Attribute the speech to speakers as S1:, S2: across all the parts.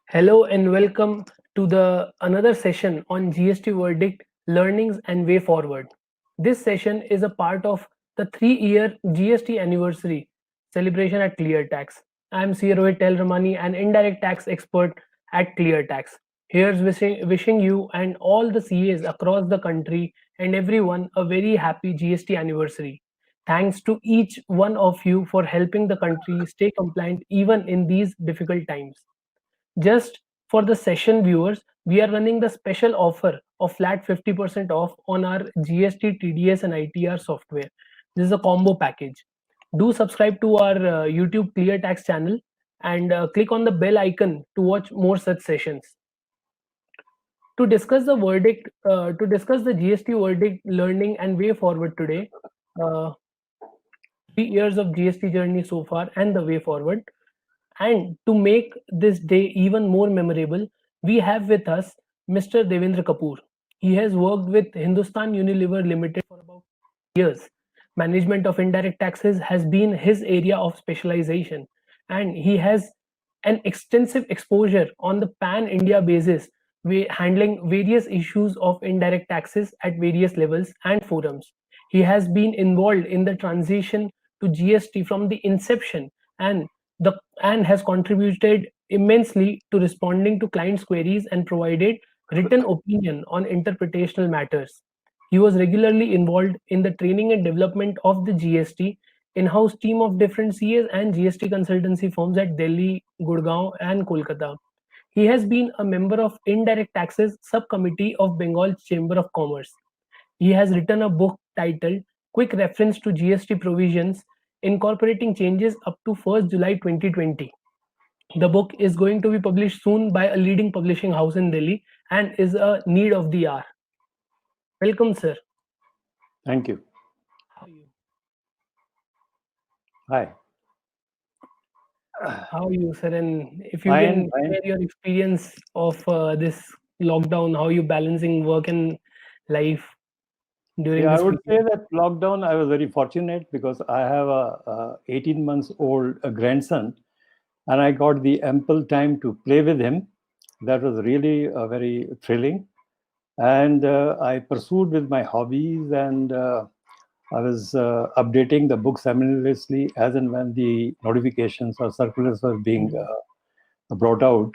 S1: Hello and welcome to the another session on GST verdict, learnings and way forward. This session is a part of the 3-year GST anniversary celebration at ClearTax. I am C. Rohit Telramani, an indirect tax expert at ClearTax. Here's wishing you and all the CAs across the country and everyone a very happy GST anniversary. Thanks to each one of you for helping the country stay compliant even in these difficult times. Just for the session viewers, we are running the special offer of flat 50% off on our GST, TDS, and ITR software. This is a combo package. Do subscribe to our YouTube ClearTax channel and click on the bell icon to watch more such sessions. To discuss the GST verdict, learning, and way forward today, uh, 3 years of GST journey so far and the way forward. And to make this day even more memorable, we have with us Mr. Devendra Kapoor. He has worked with Hindustan Unilever Limited for about years. Management of indirect taxes has been his area of specialization, and he has an extensive exposure on the pan India basis, handling various issues of indirect taxes at various levels and forums. He has been involved in the transition to GST from the inception and and has contributed immensely to responding to clients' queries and provided written opinion on interpretational matters. He was regularly involved in the training and development of the GST in-house team of different CAs and GST consultancy firms at Delhi, Gurgaon, and Kolkata. He has been a member of Indirect Taxes Subcommittee of Bengal Chamber of Commerce. He has written a book titled Quick Reference to GST Provisions incorporating changes up to 1st July 2020. The book is going to be published soon by a leading publishing house in Delhi and is a need of the hour. Welcome, sir.
S2: Thank you.
S1: How are you?
S2: Hi.
S1: How are you, sir? And if you can share your experience of this lockdown, how you balancing work and life during this
S2: I would
S1: period?
S2: say that lockdown, I was very fortunate because I have a 18 months old grandson, and I got the ample time to play with him. That was really very thrilling. And I pursued with my hobbies, and I was updating the book simultaneously as and when the notifications or circulars were being brought out.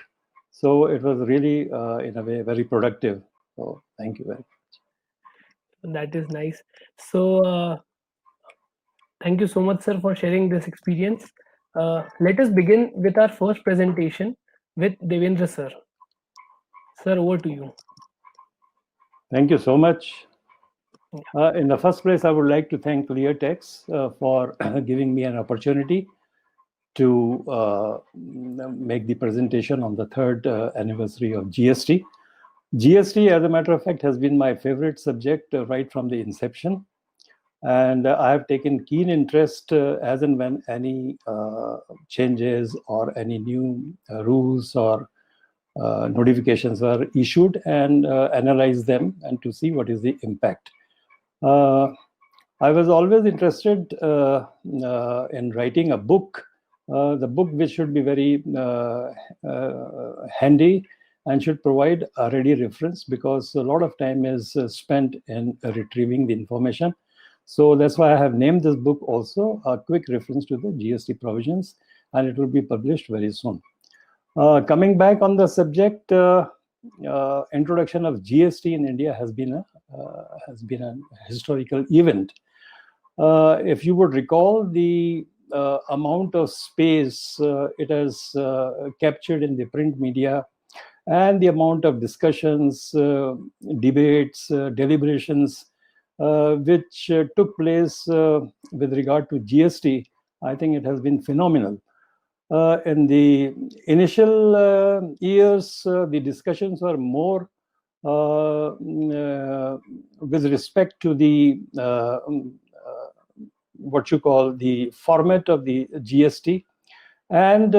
S2: So it was really, in a way, very productive. So thank you very much.
S1: That is nice. So, thank you so much, sir, for sharing this experience. Let us begin with our first presentation with Devendra, sir. Sir, over to you.
S2: Thank you so much. In the first place, I would like to thank ClearTax for giving me an opportunity to make the presentation on the third anniversary of GST. GST, as a matter of fact, has been my favorite subject right from the inception. And I have taken keen interest as and when any changes or any new rules or notifications were issued, and analyze them and to see what is the impact. I was always interested in writing a book, the book which should be very handy and should provide a ready reference, because a lot of time is spent in retrieving the information. So that's why I have named this book also A Quick Reference to the GST Provisions, and it will be published very soon. Coming back on the subject, introduction of GST in India has been a historical event. If you would recall the amount of space it has captured in the print media, and the amount of discussions, debates, deliberations which took place with regard to GST, I think it has been phenomenal. In the initial years, the discussions were more with respect to the what you call the format of the GST, and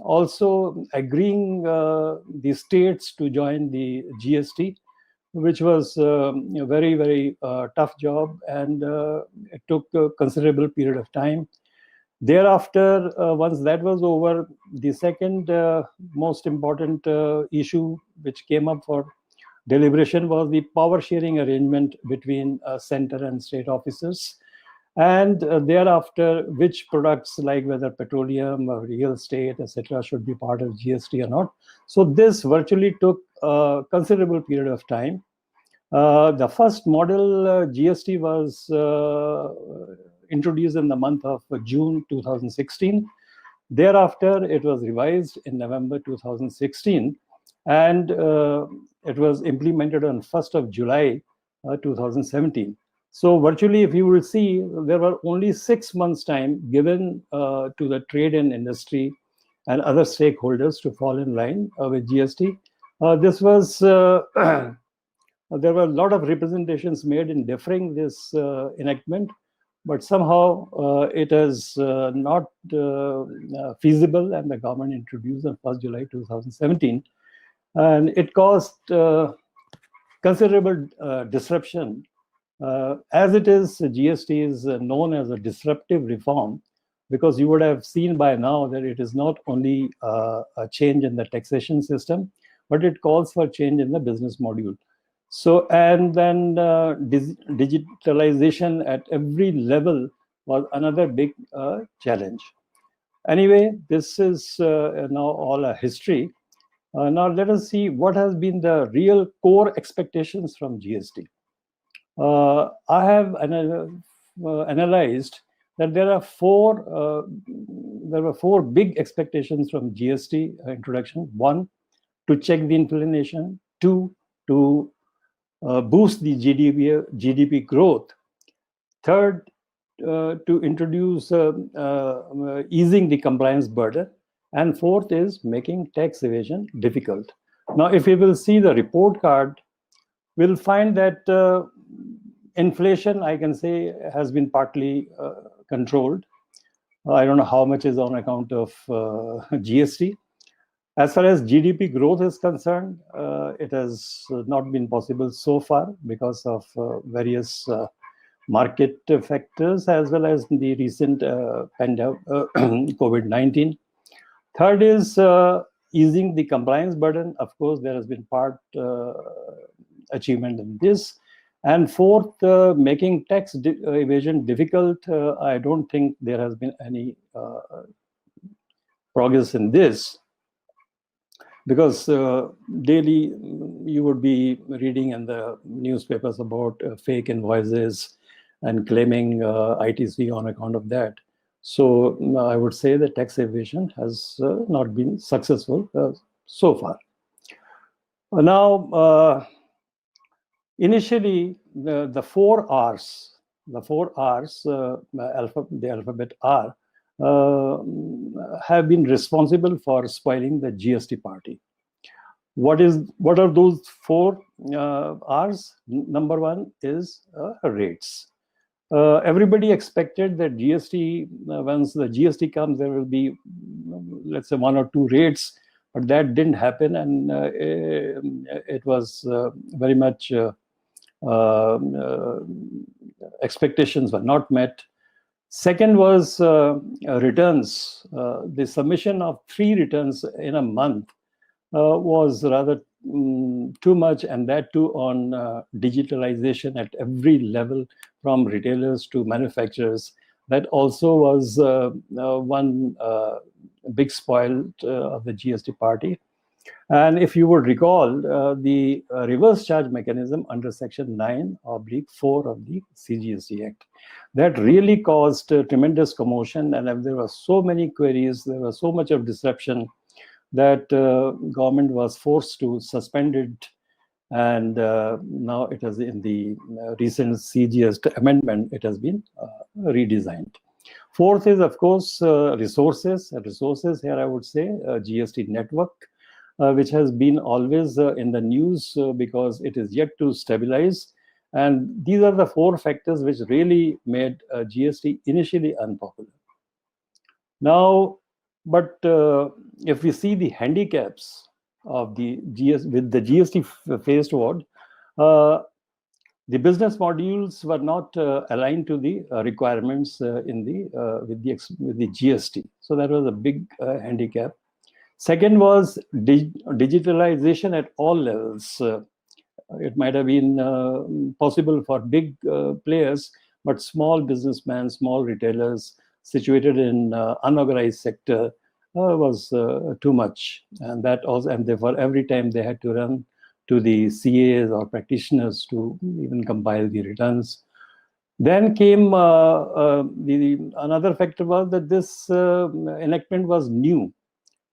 S2: also agreeing the states to join the GST, which was a very, very tough job, and it took a considerable period of time. Thereafter, once that was over, the second most important issue which came up for deliberation was the power sharing arrangement between center and state officers. And thereafter, which products like whether petroleum or real estate, etc., should be part of GST or not. So this virtually took a considerable period of time. The first model GST was introduced in the month of June 2016. Thereafter, it was revised in November 2016, and it was implemented on 1st of July 2017. So virtually, if you will see, there were only 6 months' time given to the trade and industry and other stakeholders to fall in line with GST. This was there were a lot of representations made in deferring this enactment, but somehow it is not feasible, and the government introduced on 1st July 2017. And it caused considerable disruption. As it is, GST is known as a disruptive reform, because you would have seen by now that it is not only a change in the taxation system, but it calls for change in the business module. So, and then digitalization at every level was another big challenge. Anyway, this is now all a history. Now let us see what has been the real core expectations from GST. I have analyzed that there were four big expectations from GST introduction. One, to check the inflation. Two, to boost the GDP growth. Third, to introduce easing the compliance burden. And fourth is making tax evasion difficult. Now, if we will see the report card, we'll find that inflation, I can say, has been partly controlled. I don't know how much is on account of GST. As far as GDP growth is concerned, it has not been possible so far because of various market factors, as well as the recent pandemic, COVID-19. Third is easing the compliance burden. Of course, there has been part achievement in this. And fourth, making tax evasion difficult. I don't think there has been any progress in this, because daily you would be reading in the newspapers about fake invoices and claiming ITC on account of that. So I would say that tax evasion has not been successful so far. Now, initially, the four R's, the alphabet R, have been responsible for spoiling the GST party. What are those four R's? Number one is rates. Everybody expected that GST, once the GST comes, there will be, let's say, one or two rates, but that didn't happen, and it was very much expectations were not met. Second was returns. The submission of 3 returns in a month was rather too much, and that too on digitalization at every level, from retailers to manufacturers. That also was one big spoil of the GST party. And if you would recall, the reverse charge mechanism under Section 9/4 of the CGST Act, that really caused tremendous commotion, and there were so many queries, there was so much of disruption, that government was forced to suspend it. And now it is in the recent CGST amendment, it has been redesigned. Fourth is, of course, resources. Resources here, I would say, GST network, which has been always in the news because it is yet to stabilize. And these are the 4 factors which really made GST initially unpopular. Now, but if we see the handicaps of the GST with the GST phased forward, the business modules were not aligned to the requirements with the GST. So that was a big handicap. Second was digitalization at all levels. It might have been possible for big players, but small businessmen, small retailers situated in unorganized sector was too much. And that also, and therefore every time they had to run to the CAs or practitioners to even compile the returns. Then came another factor was that this enactment was new.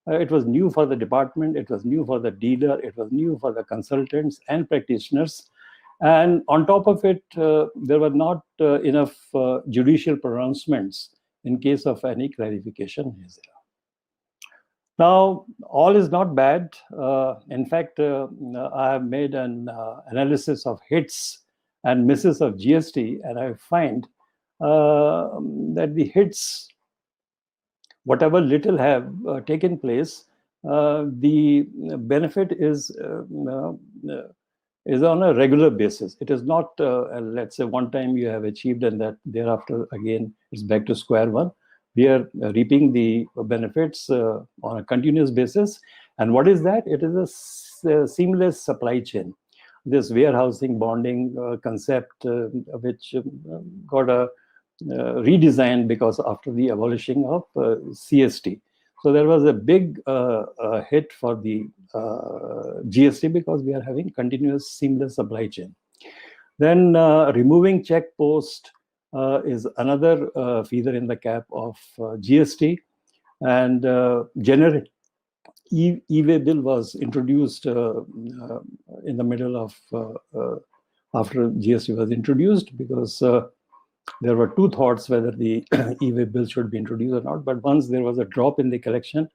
S2: It was new for the department, it was new for the dealer, it was new for the consultants and practitioners. And on top of it, there were not enough judicial pronouncements in case of any clarification. Now, all is not bad. In fact, I have made an analysis of hits and misses of GST, and I find that the hits, whatever little have taken place, the benefit is on a regular basis. It is not, let's say, one time you have achieved and that thereafter again it's back to square one. We are reaping the benefits on a continuous basis. And what is that? It is a seamless supply chain. This warehousing bonding concept, which got a redesigned because after the abolishing of CST. So there was a big hit for the GST because we are having continuous seamless supply chain. Then removing check post is another feather in the cap of GST. And generic e-way bill was introduced in the middle of after GST was introduced, because there were two thoughts whether the e-way bill should be introduced or not. But once there was a drop in the collection,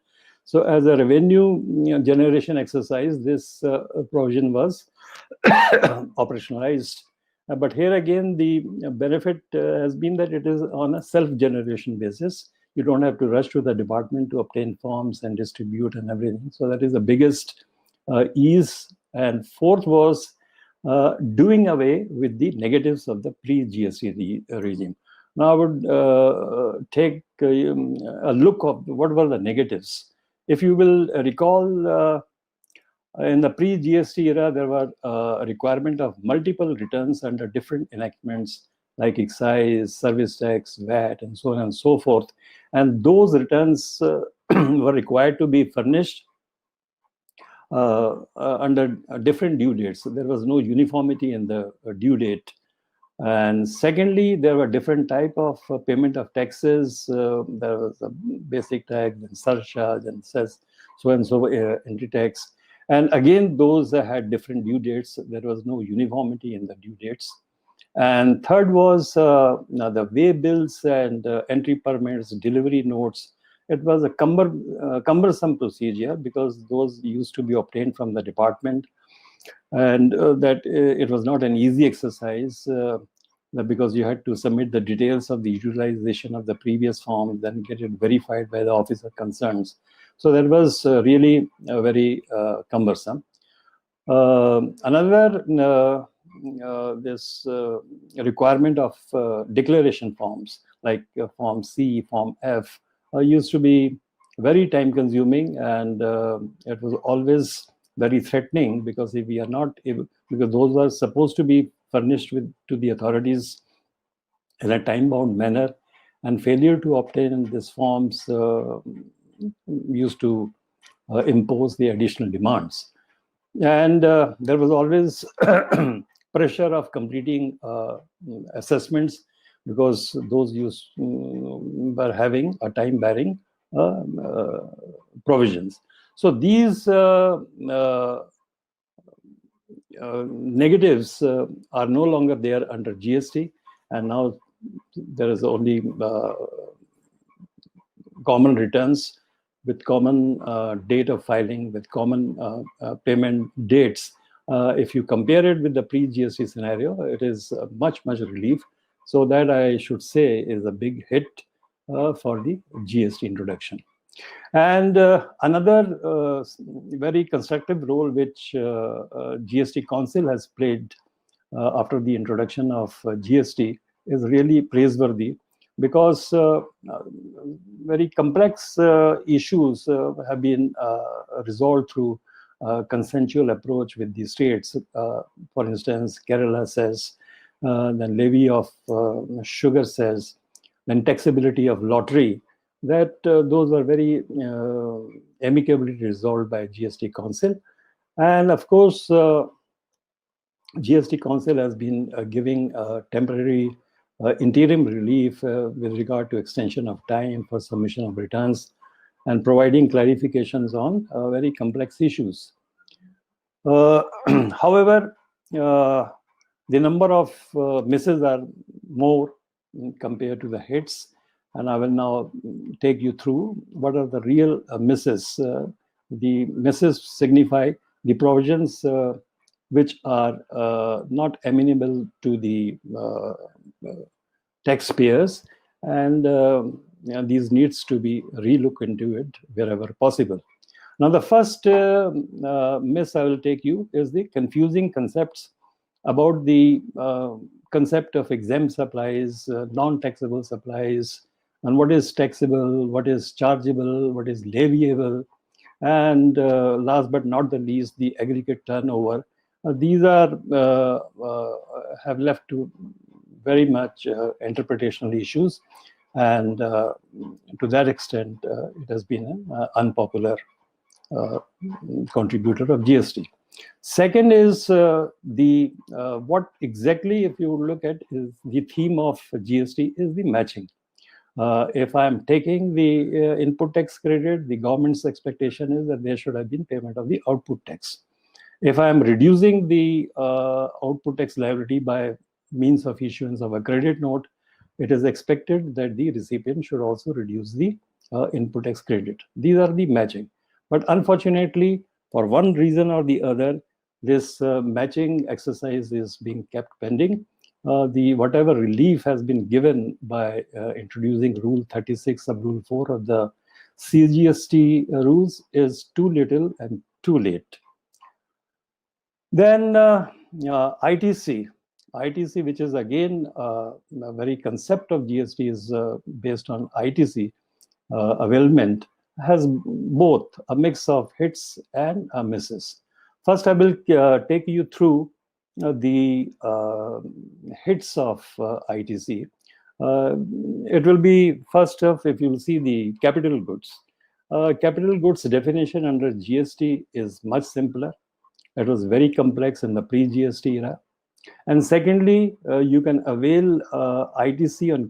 S2: so as a revenue generation exercise, this provision was operationalized. But here again, the benefit has been that it is on a self-generation basis. You don't have to rush to the department to obtain forms and distribute and everything. So that is the biggest ease. And fourth was doing away with the negatives of the pre-GST regime. Now I would take a look of what were the negatives. If you will recall, in the pre-GST era, there were a requirement of multiple returns under different enactments like excise, service tax, VAT, and so on and so forth. And those returns were required to be furnished under different due dates. So there was no uniformity in the due date. And secondly, there were different type of payment of taxes. There was a basic tax and surcharge and so and so entry tax. And again, those had different due dates. There was no uniformity in the due dates. And third was the way bills and entry permits, delivery notes. It was a cumbersome procedure because those used to be obtained from the department, and that it was not an easy exercise because you had to submit the details of the utilization of the previous form, then get it verified by the officer concerned. So that was really very cumbersome. Another this requirement of declaration forms like Form C, Form F used to be very time consuming, and it was always very threatening because if we are not able, because those were supposed to be furnished to the authorities in a time-bound manner, and failure to obtain these forms used to impose the additional demands. And there was always pressure of completing assessments because those were having a time-bearing provisions. So these negatives are no longer there under GST, and now there is only common returns with common date of filing, with common payment dates. If you compare it with the pre-GST scenario, it is much relief. So that I should say is a big hit for the GST introduction. And another very constructive role which GST Council has played after the introduction of GST is really praiseworthy, because very complex issues have been resolved through consensual approach with the states. For instance, Kerala says, then levy of sugar says, then taxability of lottery, that those were very amicably resolved by GST Council. And of course, GST Council has been giving temporary interim relief with regard to extension of time for submission of returns and providing clarifications on very complex issues. However, the number of misses are more compared to the hits, and I will now take you through what are the real misses. The misses signify the provisions which are not amenable to the taxpayers, and these needs to be relooked into it wherever possible. Now, the first miss I will take you is the confusing concepts about the concept of exempt supplies, non-taxable supplies, and what is taxable, what is chargeable, what is leviable, and last but not the least, the aggregate turnover. These are have left to very much interpretational issues, and to that extent, it has been an unpopular contributor of GST. Second is what exactly, if you look at, is the theme of GST is the matching. If I'm taking the input tax credit, the government's expectation is that there should have been payment of the output tax. If I'm reducing the output tax liability by means of issuance of a credit note, it is expected that the recipient should also reduce the input tax credit. These are the matching. But unfortunately, for one reason or the other, this matching exercise is being kept pending. The whatever relief has been given by introducing Rule 36 sub Rule 4 of the CGST rules is too little and too late. Then ITC, which is again a very concept of GST, is based on ITC availment, has both a mix of hits and misses. First, I will take you through the hits of ITC. It will be first off, if you will see the capital goods. Capital goods definition under GST is much simpler. It was very complex in the pre-GST era. And secondly, you can avail ITC on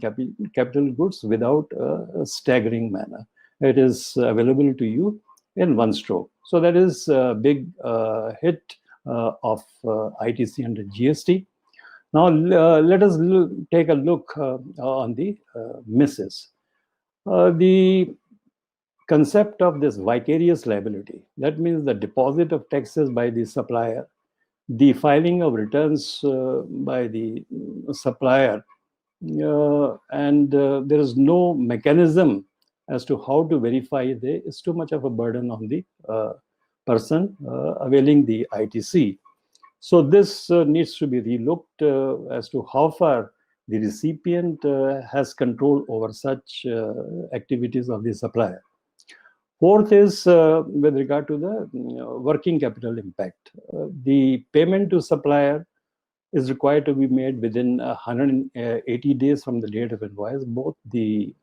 S2: capital goods without a staggering manner. It is available to you in one stroke. So that is a big hit of ITC under GST. Now, let us take a look on the misses. The concept of this vicarious liability, that means the deposit of taxes by the supplier, the filing of returns by the supplier, and there is no mechanism as to how to verify. There is too much of a burden on the person availing the ITC. So this needs to be relooked as to how far the recipient has control over such activities of the supplier. Fourth is with regard to the working capital impact. The payment to supplier is required to be made within 180 days from the date of invoice, both the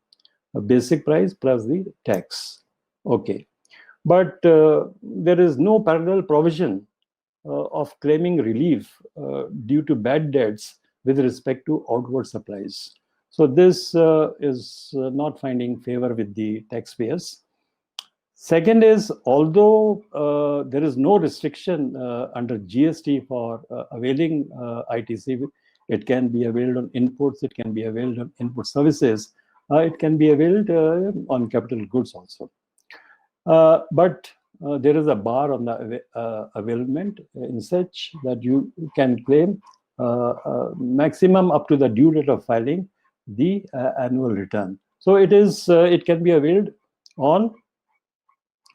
S2: basic price plus the tax. Okay. But there is no parallel provision of claiming relief due to bad debts with respect to outward supplies. So this is not finding favor with the taxpayers. Second is, although there is no restriction under GST for availing ITC, it can be availed on inputs, it can be availed on input services, it can be availed on capital goods also. But there is a bar on the availment in such that you can claim maximum up to the due date of filing the annual return. So it can be availed on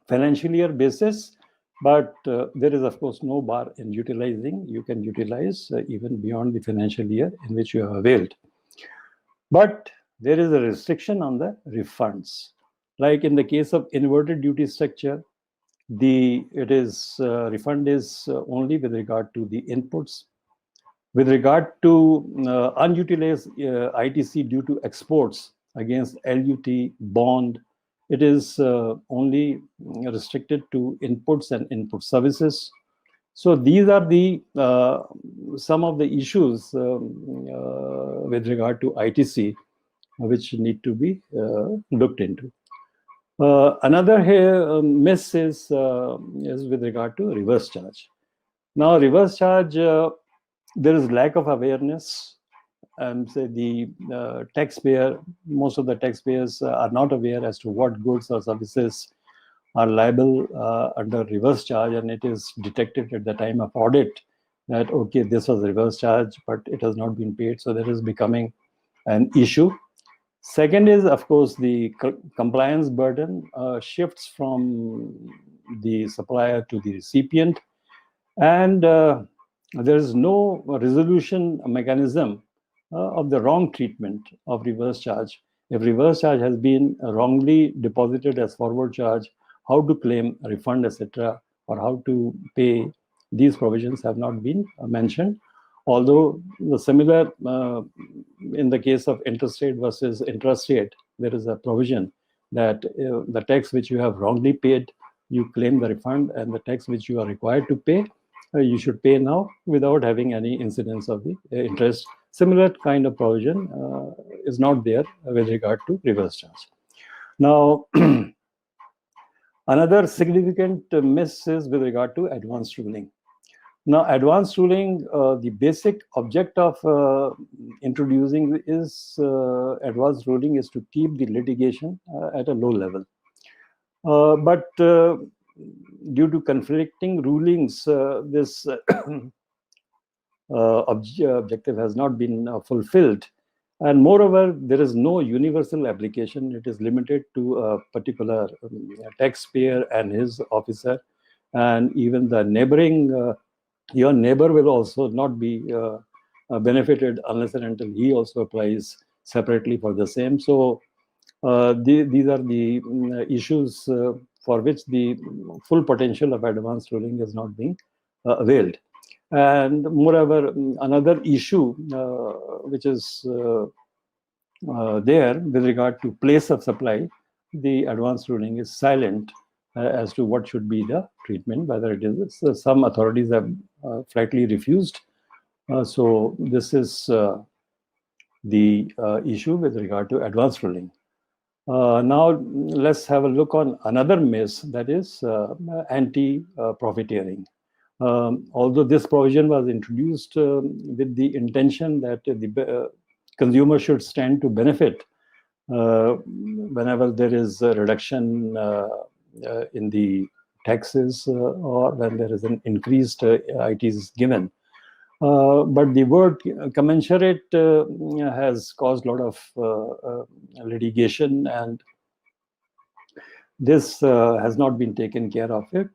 S2: financial year basis But there is, of course, no bar in utilizing. You can utilize even beyond the financial year in which you have availed. But there is a restriction on the refunds. Like in the case of inverted duty structure, the refund is only with regard to the inputs. With regard to unutilized ITC due to exports against LUT bond, it is only restricted to inputs and input services. So these are the some of the issues with regard to ITC which need to be looked into. Another here miss is with regard to reverse charge. Now, reverse charge, there is lack of awareness. Say the taxpayer, most of the taxpayers are not aware as to what goods or services are liable under reverse charge, and it is detected at the time of audit that okay, this was reverse charge, but it has not been paid. So that is becoming an issue. Second is, of course, the compliance burden shifts from the supplier to the recipient, and there is no resolution mechanism of the wrong treatment of reverse charge. If reverse charge has been wrongly deposited as forward charge, how to claim a refund, etc., or how to pay, these provisions have not been mentioned. Although the similar, in the case of interest rate versus interest rate, there is a provision that the tax which you have wrongly paid, you claim the refund, and the tax which you are required to pay, you should pay now without having any incidence of the interest. Similar kind of provision is not there with regard to reverse charge. Now, another significant miss is with regard to advanced ruling. Now, advanced ruling, the basic object of introducing is advanced ruling is to keep the litigation at a low level. But due to conflicting rulings, this objective has not been fulfilled. And moreover, there is no universal application. It is limited to a particular taxpayer and his officer. And even the neighboring, your neighbor will also not be benefited unless and until he also applies separately for the same. So these are the issues for which the full potential of advanced ruling is not being availed. And moreover, another issue which is there with regard to place of supply, the advanced ruling is silent as to what should be the treatment, whether it is. Some authorities have flatly refused. So this is the issue with regard to advanced ruling. Now let's have a look on another miss, that is anti-profiteering. Although this provision was introduced with the intention that the consumer should stand to benefit whenever there is a reduction in the taxes or when there is an increased ITs given. But the word commensurate has caused a lot of litigation, and this has not been taken care of it.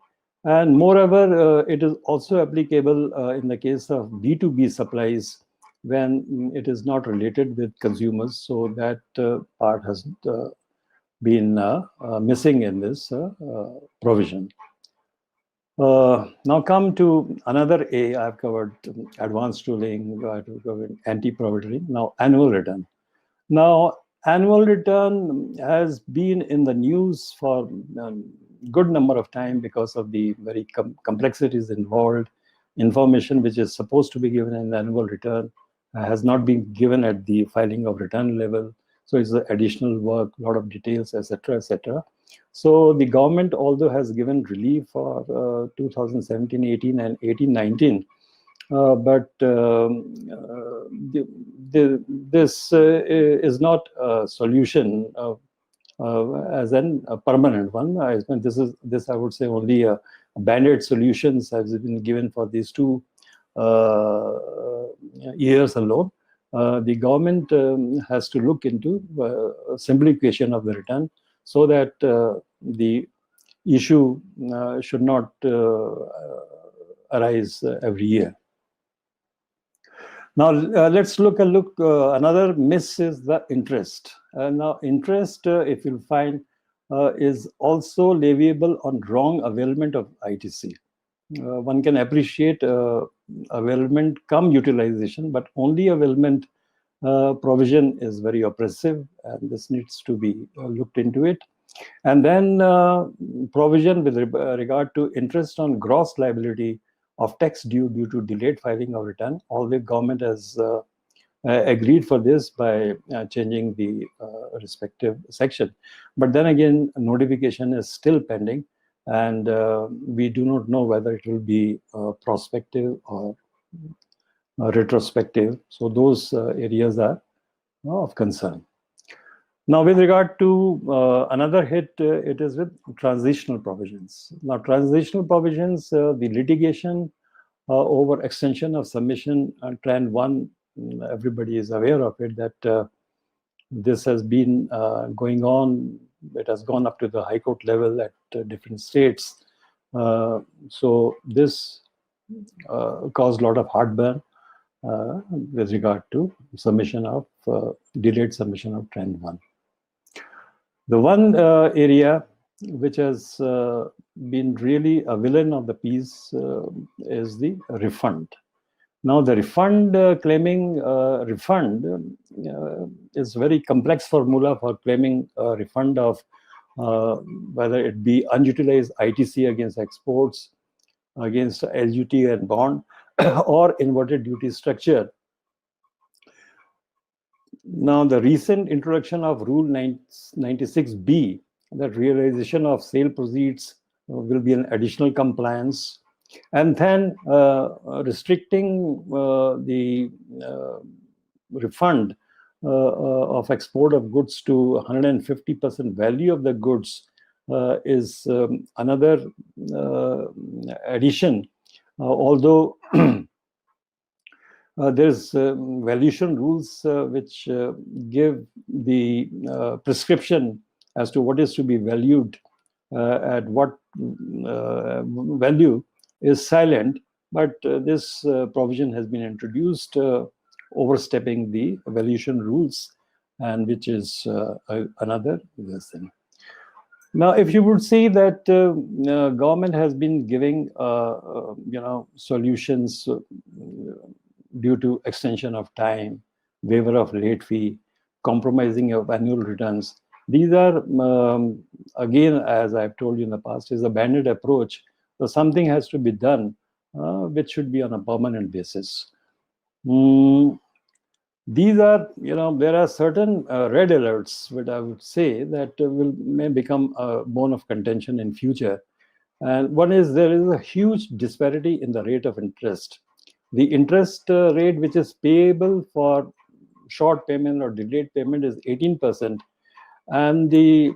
S2: And moreover, it is also applicable in the case of B2B supplies when it is not related with consumers. So that part has been missing in this provision. Now come to another A. I've covered advanced ruling, I've covered anti-profiteering. Now annual return. Now annual return has been in the news for a good number of time because of the very complexities involved. Information which is supposed to be given in the annual return has not been given at the filing of return level. So it's additional work, a lot of details, etc., etc. So the government, although has given relief for 2017-18 and 18-19, but this is not a solution as a permanent one. This I would say only a band-aid solutions has been given for these 2 years alone. The government has to look into simplification of the return so that the issue should not arise every year. Now let's look another miss is the interest. Now interest, if you'll find, is also leviable on wrong availment of ITC. One can appreciate availment come utilization, but only availment provision is very oppressive, and this needs to be looked into it. And then provision with regard to interest on gross liability of tax due to delayed filing of return. Although government has agreed for this by changing the respective section. But then again, notification is still pending, and we do not know whether it will be prospective or retrospective. So those areas are of concern. Now, with regard to another hit, it is with transitional provisions. Now, transitional provisions, the litigation over extension of submission trend 1, everybody is aware of it, that this has been going on. It has gone up to the High Court level at different states. So this caused a lot of heartburn with regard to submission of delayed submission of trend 1. The one area which has been really a villain of the piece is the refund. Now, the refund claiming refund is very complex formula for claiming a refund of whether it be unutilized ITC against exports, against LUT and bond, or inverted duty structure. Now, the recent introduction of Rule 96B, that realization of sale proceeds will be an additional compliance, and then restricting the refund of export of goods to 150% value of the goods is another addition, although there's valuation rules which give the prescription as to what is to be valued at what value is silent, but this provision has been introduced overstepping the valuation rules, and which is another lesson. Now, if you would see that government has been giving solutions due to extension of time, waiver of late fee, compromising of annual returns. These are, again, as I've told you in the past, is a banded approach. So something has to be done, which should be on a permanent basis. These are, there are certain red alerts, which I would say that may become a bone of contention in future. And one is there is a huge disparity in the rate of interest. The interest rate which is payable for short payment or delayed payment is 18%, and the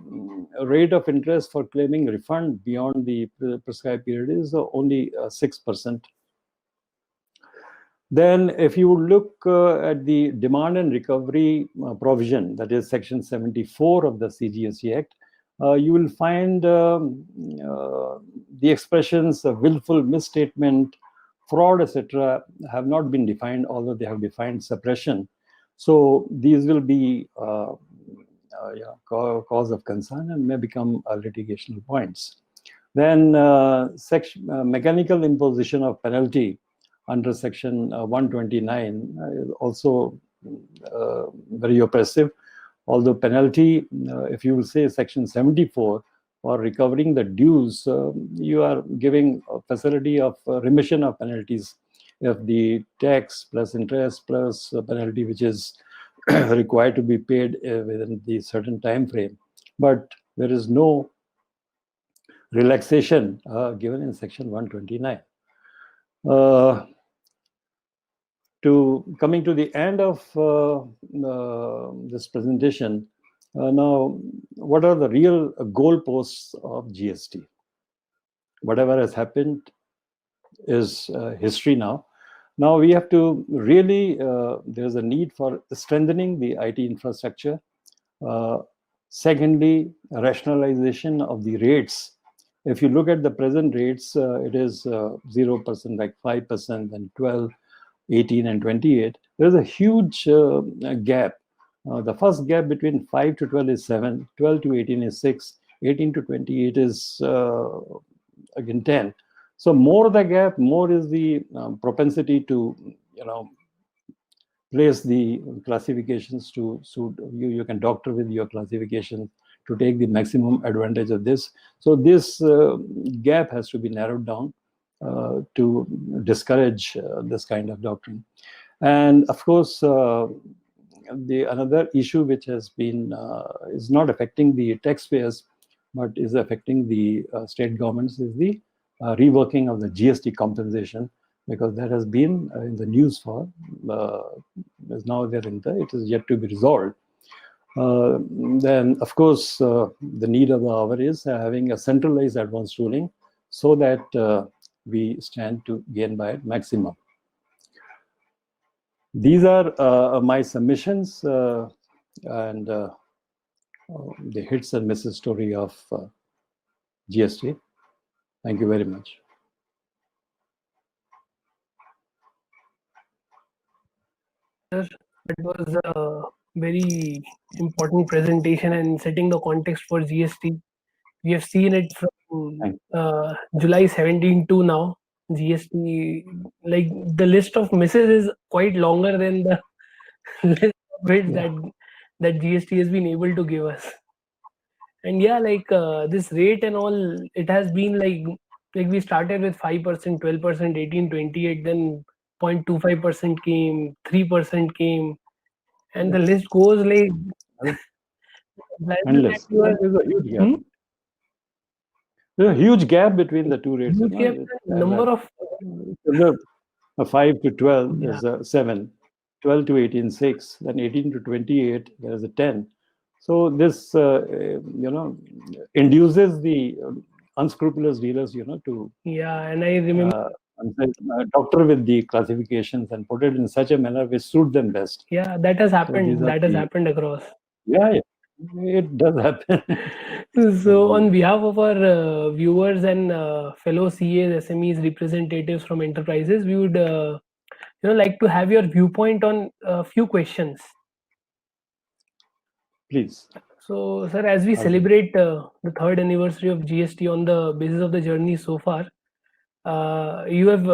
S2: rate of interest for claiming refund beyond the prescribed period is only 6%. Then if you look at the demand and recovery provision, that is section 74 of the CGST Act, you will find the expressions of willful misstatement, fraud, etc., have not been defined, although they have defined suppression. So these will be cause of concern and may become litigational points. Then mechanical imposition of penalty under section 129 is also very oppressive. Although penalty, if you will say section 74, for recovering the dues, you are giving a facility of remission of penalties if the tax plus interest plus penalty which is required to be paid within the certain time frame. But there is no relaxation given in section 129. Coming to the end of this presentation, now, what are the real goalposts of GST? Whatever has happened is history now. Now we have to really, there's a need for strengthening the IT infrastructure. Secondly, rationalization of the rates If you look at the present rates, it is 0%, like 5%, then 12, 18, and 28. There's a huge gap. The first gap between 5 to 12 is 7, 12 to 18 is 6, 18 to 28 is again 10. So more the gap, more is the propensity to, place the classifications to suit you. You can doctor with your classification to take the maximum advantage of this. So this gap has to be narrowed down to discourage this kind of doctrine. And of course, the another issue which has been is not affecting the taxpayers, but is affecting the state governments is the reworking of the GST compensation, because that has been in the news for is now there in the, it is yet to be resolved. Then of course the need of the hour is having a centralized advance ruling, so that we stand to gain by maximum. These are my submissions and the hits and misses story of GST. Thank you very much.
S1: Sir, that was a very important presentation and setting the context for GST. We have seen it from July 17 to now. GST, like the list of misses is quite longer than the list of hits that GST has been able to give us. And yeah, like this rate and all, it has been like we started with 5%, 12%, 18, 28, then 0.25% came, 3% came, and the list goes like
S2: Endless. There's a huge gap. There's a huge gap between the two rates.
S1: Huge gap, number of
S2: 5 to 12 is 7, 12 to 18 6, then 18 to 28 there is a 10. So this induces the unscrupulous dealers to
S1: and I remember
S2: doctor with the classifications and put it in such a manner which suit them best.
S1: That has happened. So has happened across.
S2: Yeah, it does happen.
S1: So on behalf of our viewers and fellow CAs, SMEs, representatives from enterprises, we would like to have your viewpoint on a few questions.
S2: Please.
S1: So, sir, as we celebrate the 3rd anniversary of GST on the basis of the journey so far, you have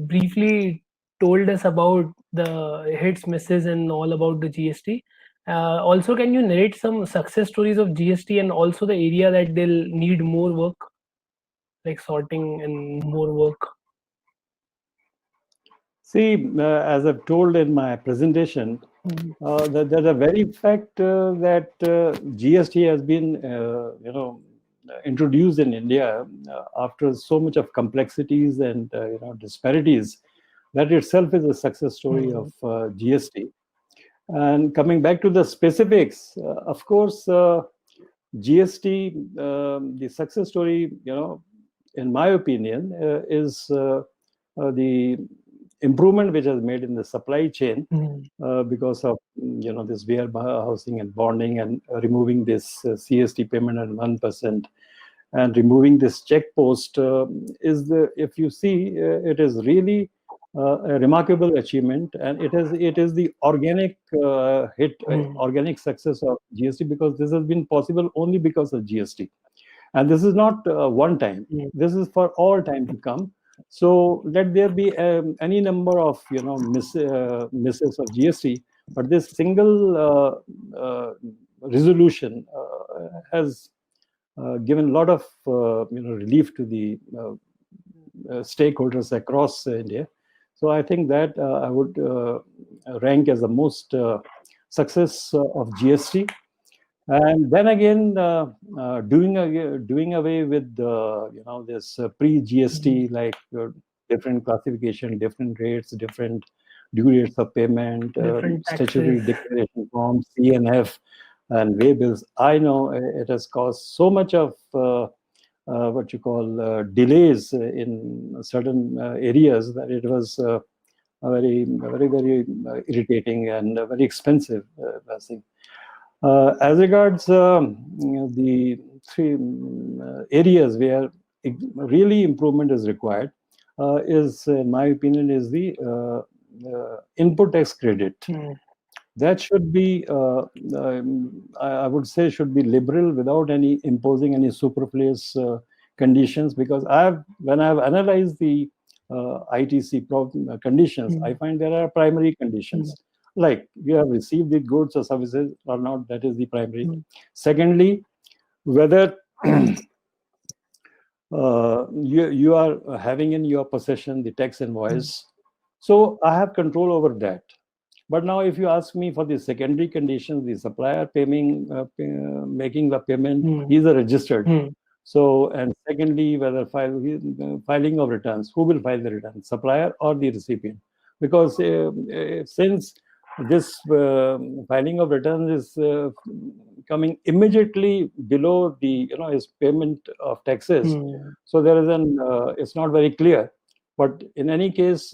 S1: briefly told us about the hits, misses, and all about the GST. Also, can you narrate some success stories of GST and also the area that they'll need more work, like sorting and more work?
S2: See, as I've told in my presentation, that the very fact that GST has been, introduced in India after so much of complexities and disparities, that itself is a success story of GST. And coming back to the specifics, of course, GST, the success story, in my opinion, is the improvement which has made in the supply chain because of this warehousing and bonding and removing this CST payment at 1% and removing this check post is if you see it is really a remarkable achievement, and it is the organic organic success of GST, because this has been possible only because of GST, and this is not one time. This is for all time to come. So let there be any number of misses of GST, but this single resolution has given a lot of relief to the stakeholders across India. So I think that I would rank as the most success of GST. And then again, doing away with this pre-GST, like different classification, different rates, different due dates of payment, statutory declaration forms, CNF, and way bills. I know it has caused so much of what you call delays in certain areas that it was very, very, very irritating and very expensive thing. As regards the three areas where really improvement is required is, in my opinion, is the input tax credit. That should be, I would say, should be liberal without any imposing any superfluous conditions. Because when I've analyzed the ITC conditions, I find there are primary conditions, like you have received the goods or services or not. That is the primary. Secondly, whether you are having in your possession the tax invoice. So I have control over that. But now, if you ask me for the secondary conditions, the supplier making the payment, he's a registered. So, and secondly, whether filing of returns, who will file the return, supplier or the recipient? Because since this filing of returns is coming immediately below the his payment of taxes, so there is it's not very clear. But in any case.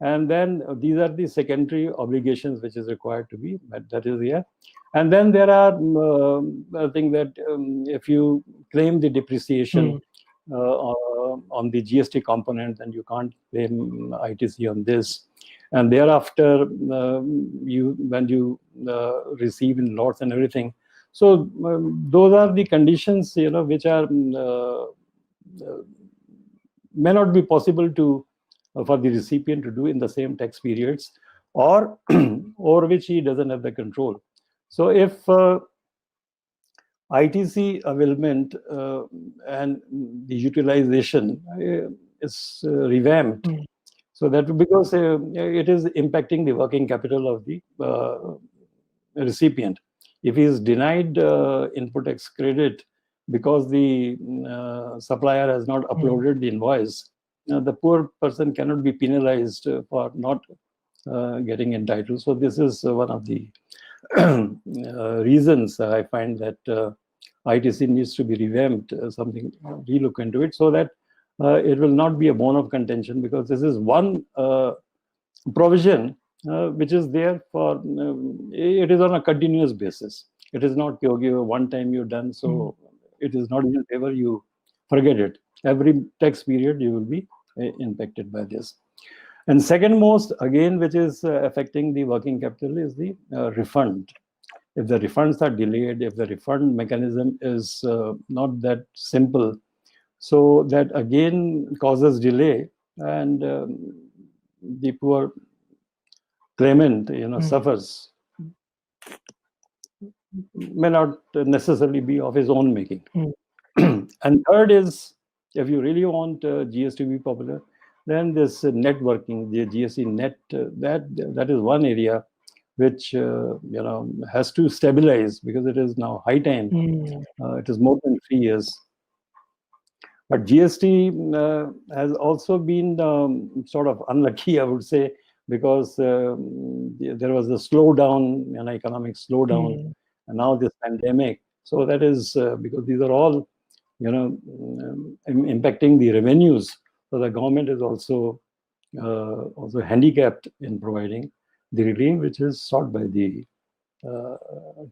S2: And then these are the secondary obligations which is required to be met. That is here. And then there are I think that if you claim the depreciation on the GST component, then you can't claim ITC on this. And thereafter, when you receive in lots and everything. So those are the conditions which are may not be possible to for the recipient to do in the same tax periods, or over which he doesn't have the control. So if ITC availment and the utilization is revamped, so that because it is impacting the working capital of the recipient. If he is denied input tax credit because the supplier has not uploaded the invoice, the poor person cannot be penalized for not getting entitled. So this is one of the reasons I find that ITC needs to be revamped, something relook into it, so that it will not be a bone of contention, because this is one provision which is there for, it is on a continuous basis. It is not one time you're done, so it is not in favor, you forget it. Every tax period you will be impacted by this. And second most, again, which is affecting the working capital is the refund. If the refunds are delayed, if the refund mechanism is not that simple, so that again causes delay, and the poor claimant suffers, may not necessarily be of his own making. And third is, if you really want GST to be popular, then this networking, the GST net, that is one area which has to stabilize, because it is now high time. It is more than 3 years. But GST has also been sort of unlucky, I would say, because there was a slowdown, an economic slowdown, and now this pandemic. So that is because these are all, impacting the revenues. So the government is also handicapped in providing the relief which is sought by the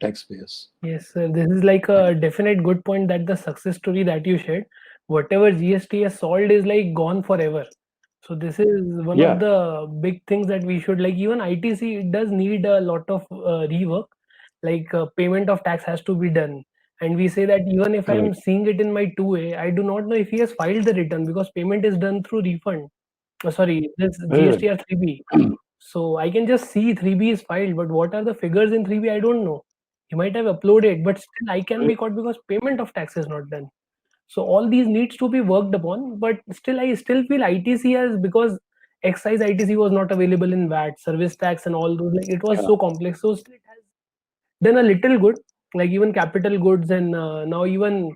S2: taxpayers.
S1: Yes, this is like a definite good point, that the success story that you shared, whatever GST has solved is like gone forever. So this is one of the big things that we should, like, even ITC, it does need a lot of rework, like payment of tax has to be done. And we say that even if I'm seeing it in my 2A, I do not know if he has filed the return, because payment is done through refund. Sorry, this GST or 3B. So I can just see 3B is filed, but what are the figures in 3B? I don't know. He might have uploaded, but still I can be caught because payment of tax is not done. So all these needs to be worked upon, but still I still feel ITC has, because excise ITC was not available in VAT, service tax and all those, like it was so complex. So still it has done a little good, like even capital goods, and now even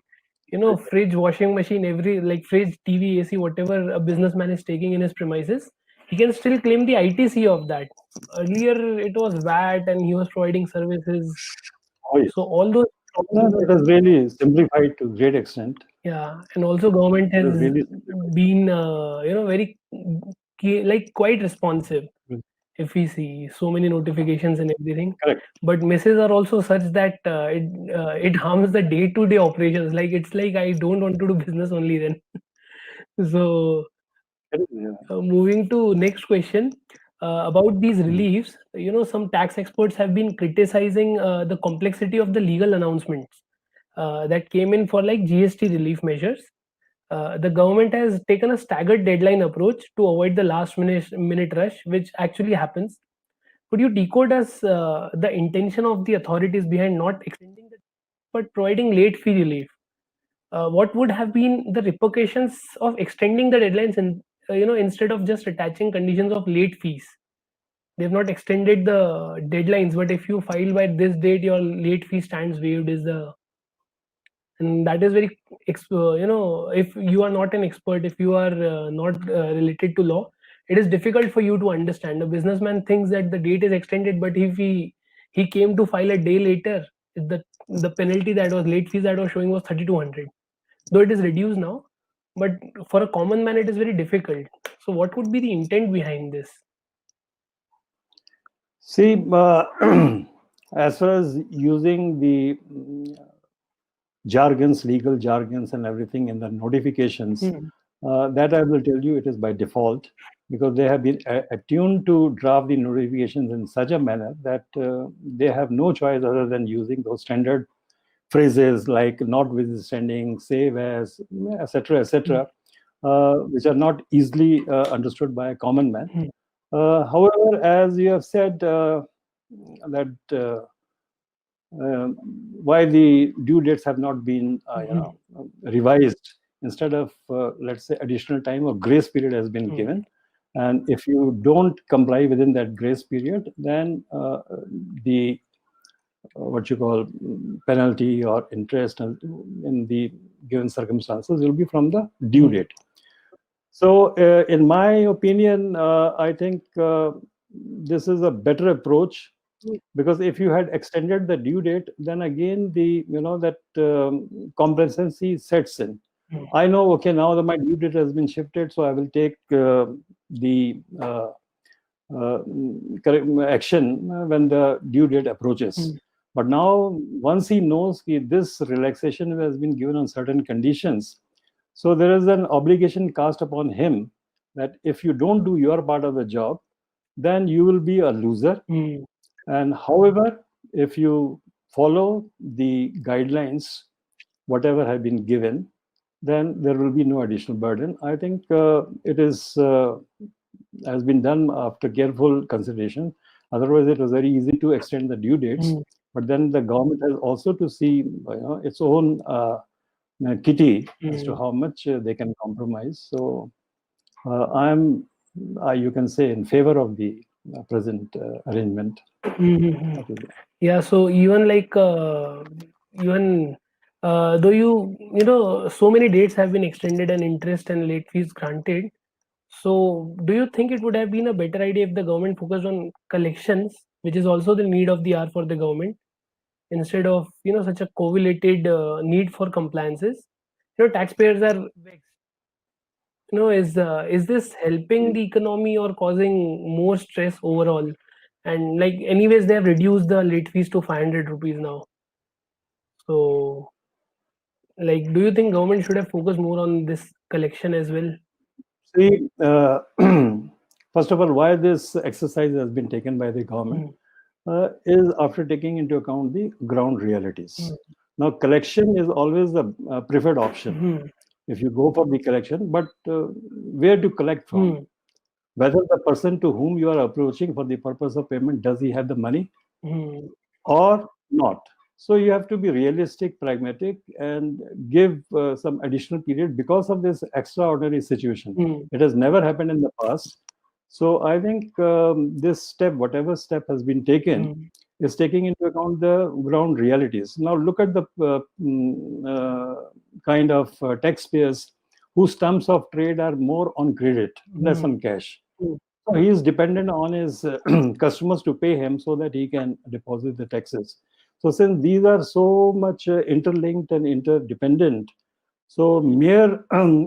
S1: fridge, washing machine, every, like fridge, TV, AC, whatever a businessman is taking in his premises, he can still claim the ITC of that. Earlier it was VAT and he was providing services. So all those
S2: it has really simplified to a great extent.
S1: Yeah, and also government has
S2: really
S1: been very quite responsive. if we see so many notifications and everything.
S2: Correct.
S1: But misses are also such that it harms the day-to-day operations. Like it's like I don't want to do business only then. So
S2: Yeah.
S1: moving to next question about these
S2: Mm.
S1: reliefs. Some tax experts have been criticizing the complexity of the legal announcements that came in for like GST relief measures. The government has taken a staggered deadline approach to avoid the last minute rush, which actually happens. Could you decode us the intention of the authorities behind not extending the but providing late fee relief? What would have been the repercussions of extending the deadlines and instead of just attaching conditions of late fees? They've not extended the deadlines, but if you file by this date, your late fee stands waived. Is the and that is very if you are not an expert, if you are not related to law, it is difficult for you to understand. A businessman thinks that the date is extended, but if he came to file a day later, the penalty that was late fees that was showing was 3200, though it is reduced now. But for a common man it is very difficult. So what would be the intent behind this?
S2: See, as far as using the jargons, legal jargons, and everything in the notifications, that I will tell you it is by default, because they have been attuned to draft the notifications in such a manner that they have no choice other than using those standard phrases like notwithstanding, save as, etc., etc., which are not easily understood by a common man. However, as you have said, that why the due dates have not been revised, instead of let's say additional time or grace period has been given, and if you don't comply within that grace period, then the what you call penalty or interest in the given circumstances will be from the due date. So in my opinion, I think this is a better approach, because if you had extended the due date, then again the that complacency sets in. I know, okay, now that my due date has been shifted, so I will take the correct action when the due date approaches. But now, once he knows this relaxation has been given on certain conditions, so there is an obligation cast upon him that if you don't do your part of the job, then you will be a loser. And however, if you follow the guidelines, whatever have been given, then there will be no additional burden. I think it is has been done after careful consideration. Otherwise, it was very easy to extend the due dates. But then the government has also to see its own kitty as to how much they can compromise. So I'm, you can say, in favor of the present arrangement.
S1: Yeah, so even like even though so many dates have been extended and interest and late fees granted, so do you think it would have been a better idea if the government focused on collections, which is also the need of the hour for the government, instead of such a correlated need for compliances? Taxpayers are vexed. Is this helping the economy or causing more stress overall? And like anyways, they have reduced the late fees to 500 rupees now. So like, do you think government should have focused more on this collection as well?
S2: See, first of all, why this exercise has been taken by the government is after taking into account the ground realities. Now, collection is always the preferred option if you go for the collection, but where to collect from? Whether the person to whom you are approaching for the purpose of payment, does he have the money or not? So you have to be realistic, pragmatic, and give some additional period because of this extraordinary situation. It has never happened in the past. So I think this step, whatever step has been taken, is taking into account the ground realities. Now look at the kind of taxpayers whose terms of trade are more on credit, less on cash. So he is dependent on his customers to pay him so that he can deposit the taxes. So since these are so much interlinked and interdependent, so mere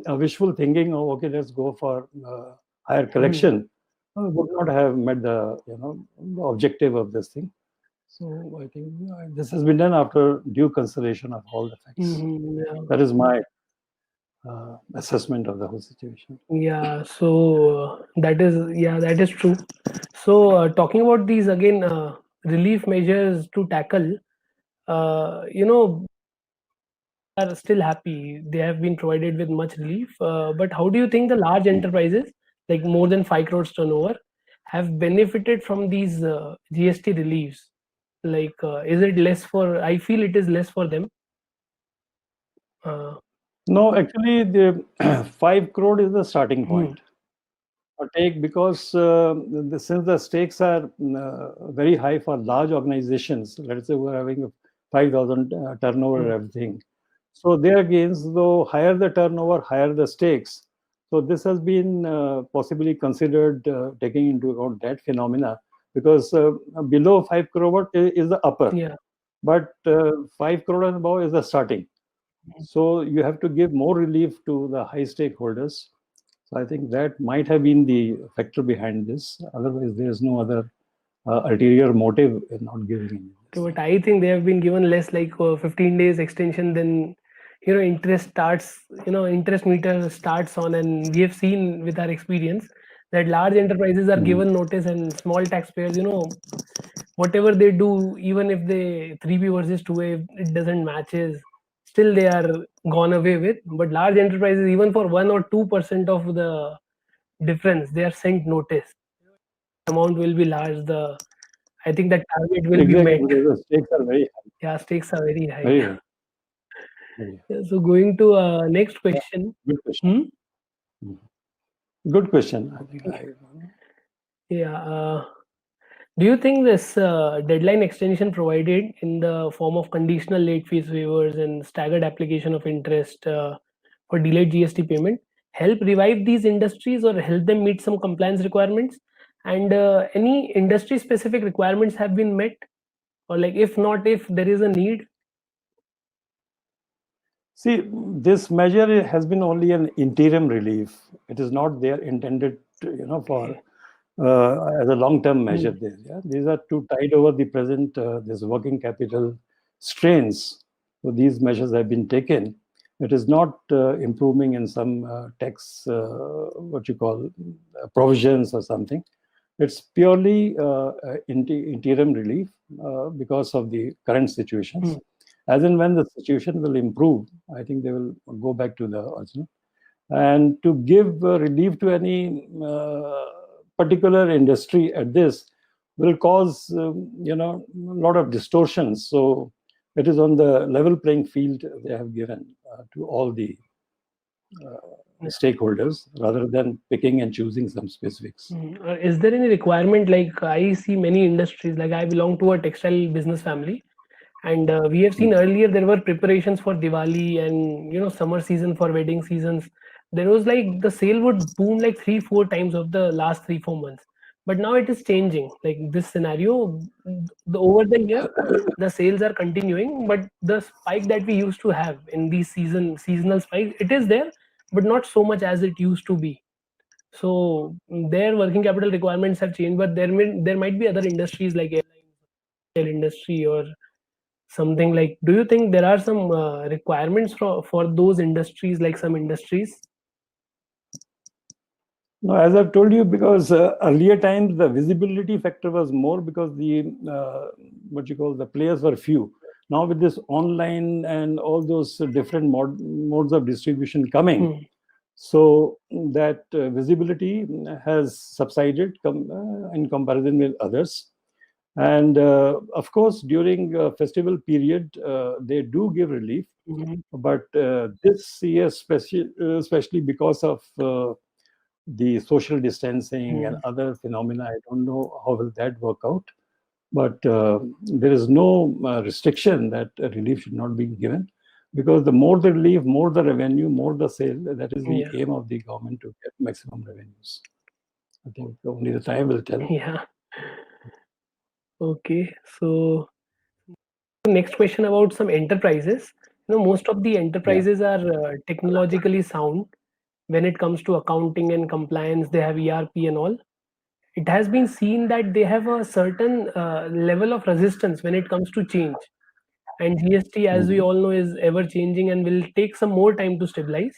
S2: wishful thinking, oh, okay, let's go for higher collection, would not have met the the objective of this thing. So I think this has been done after due consideration of all the facts.
S1: Yeah.
S2: That is my assessment of the whole situation.
S1: Yeah, so that is true. So talking about these again, relief measures to tackle, you know, are still happy. They have been provided with much relief. But how do you think the large enterprises, like more than 5 crores turnover, have benefited from these GST reliefs? Like, is it less for? I feel it is less for them. Uh,
S2: No, actually, the 5 crore is the starting
S1: hmm,
S2: point. Take because since the stakes are very high for large organizations, let's say we're having a 5,000 turnover
S1: hmm,
S2: and everything. So their gains, though higher the turnover, higher the stakes. So this has been possibly considered taking into account that phenomena because below 5 crore is the upper,
S1: yeah.
S2: but 5 crore and above is the starting. So you have to give more relief to the high stakeholders. So I think that might have been the factor behind this. Otherwise, there is no other ulterior motive in not giving any of this
S1: But
S2: thing.
S1: I think they have been given less, like 15 days extension. Then, interest starts. Interest meter starts on, and we have seen with our experience that large enterprises are
S2: Mm.
S1: given notice, and small taxpayers, whatever they do, even if they 3B versus 2A, it doesn't matches. Still, they are gone away with. But large enterprises, even for 1 or 2% of the difference, they are sent notice. Amount will be large. I think the target will be
S2: Exactly,
S1: met.
S2: because the stakes are very high,
S1: Yeah, stakes are very high.
S2: very high, very high.
S1: Yeah, so going to next
S2: Yeah,
S1: question.
S2: good question.
S1: Hmm?
S2: Mhm. Good question. I think I.
S1: Yeah. Do you think this deadline extension provided in the form of conditional late fees waivers and staggered application of interest for delayed GST payment help revive these industries or help them meet some compliance requirements? And any industry specific requirements have been met? Or like if not, if there is a need?
S2: See, this measure has been only an interim relief. It is not there intended, for
S1: Okay.
S2: as a long-term measure.
S1: Hmm.
S2: There, yeah, these are to tide over the present this working capital strains. So these measures have been taken. It is not improving in some tax what you call provisions or something. It's purely interim relief because of the current
S1: Hmm.
S2: situations. As and when the situation will improve, I think they will go back to the original. And to give relief to any particular industry at this will cause, a lot of distortions. So it is on the level playing field they have given to all the stakeholders rather than picking and choosing some specifics.
S1: Is there any requirement? Like I see many industries, like I belong to a textile business family, and we have seen
S2: Mm.
S1: earlier there were preparations for Diwali and summer season for wedding seasons. There was like the sale would boom like 3-4 times of the last 3-4 months, but now it is changing. Like this scenario, over the year, the sales are continuing, but the spike that we used to have in these seasonal spike, it is there, but not so much as it used to be. So their working capital requirements have changed, but there might be other industries like airline industry or something. Like, do you think there are some requirements for those industries, like some industries?
S2: No, as I've told you, because earlier times the visibility factor was more because the what you call the players were few. Now with this online and all those different modes of distribution coming,
S1: Hmm.
S2: so that visibility has subsided in comparison with others. And of course, during festival period, they do give relief.
S1: Mhm.
S2: But this year, especially because of the social distancing and
S1: Hmm.
S2: other phenomena, I don't know how will that work out. But there is no restriction that relief should not be given, because the more the relief, more the revenue, more the sale. That is the
S1: Yeah.
S2: aim of the government, to get maximum revenues. I think only the time will tell.
S1: Yeah. Okay. So next question about some enterprises. Most of the
S2: Yeah.
S1: enterprises are technologically sound when it comes to accounting and compliance. They have ERP and all. it has been seen that they have a certain level of resistance when it comes to change. And GST, as we
S2: Mhm.
S1: all know, is ever changing and will take some more time to stabilize.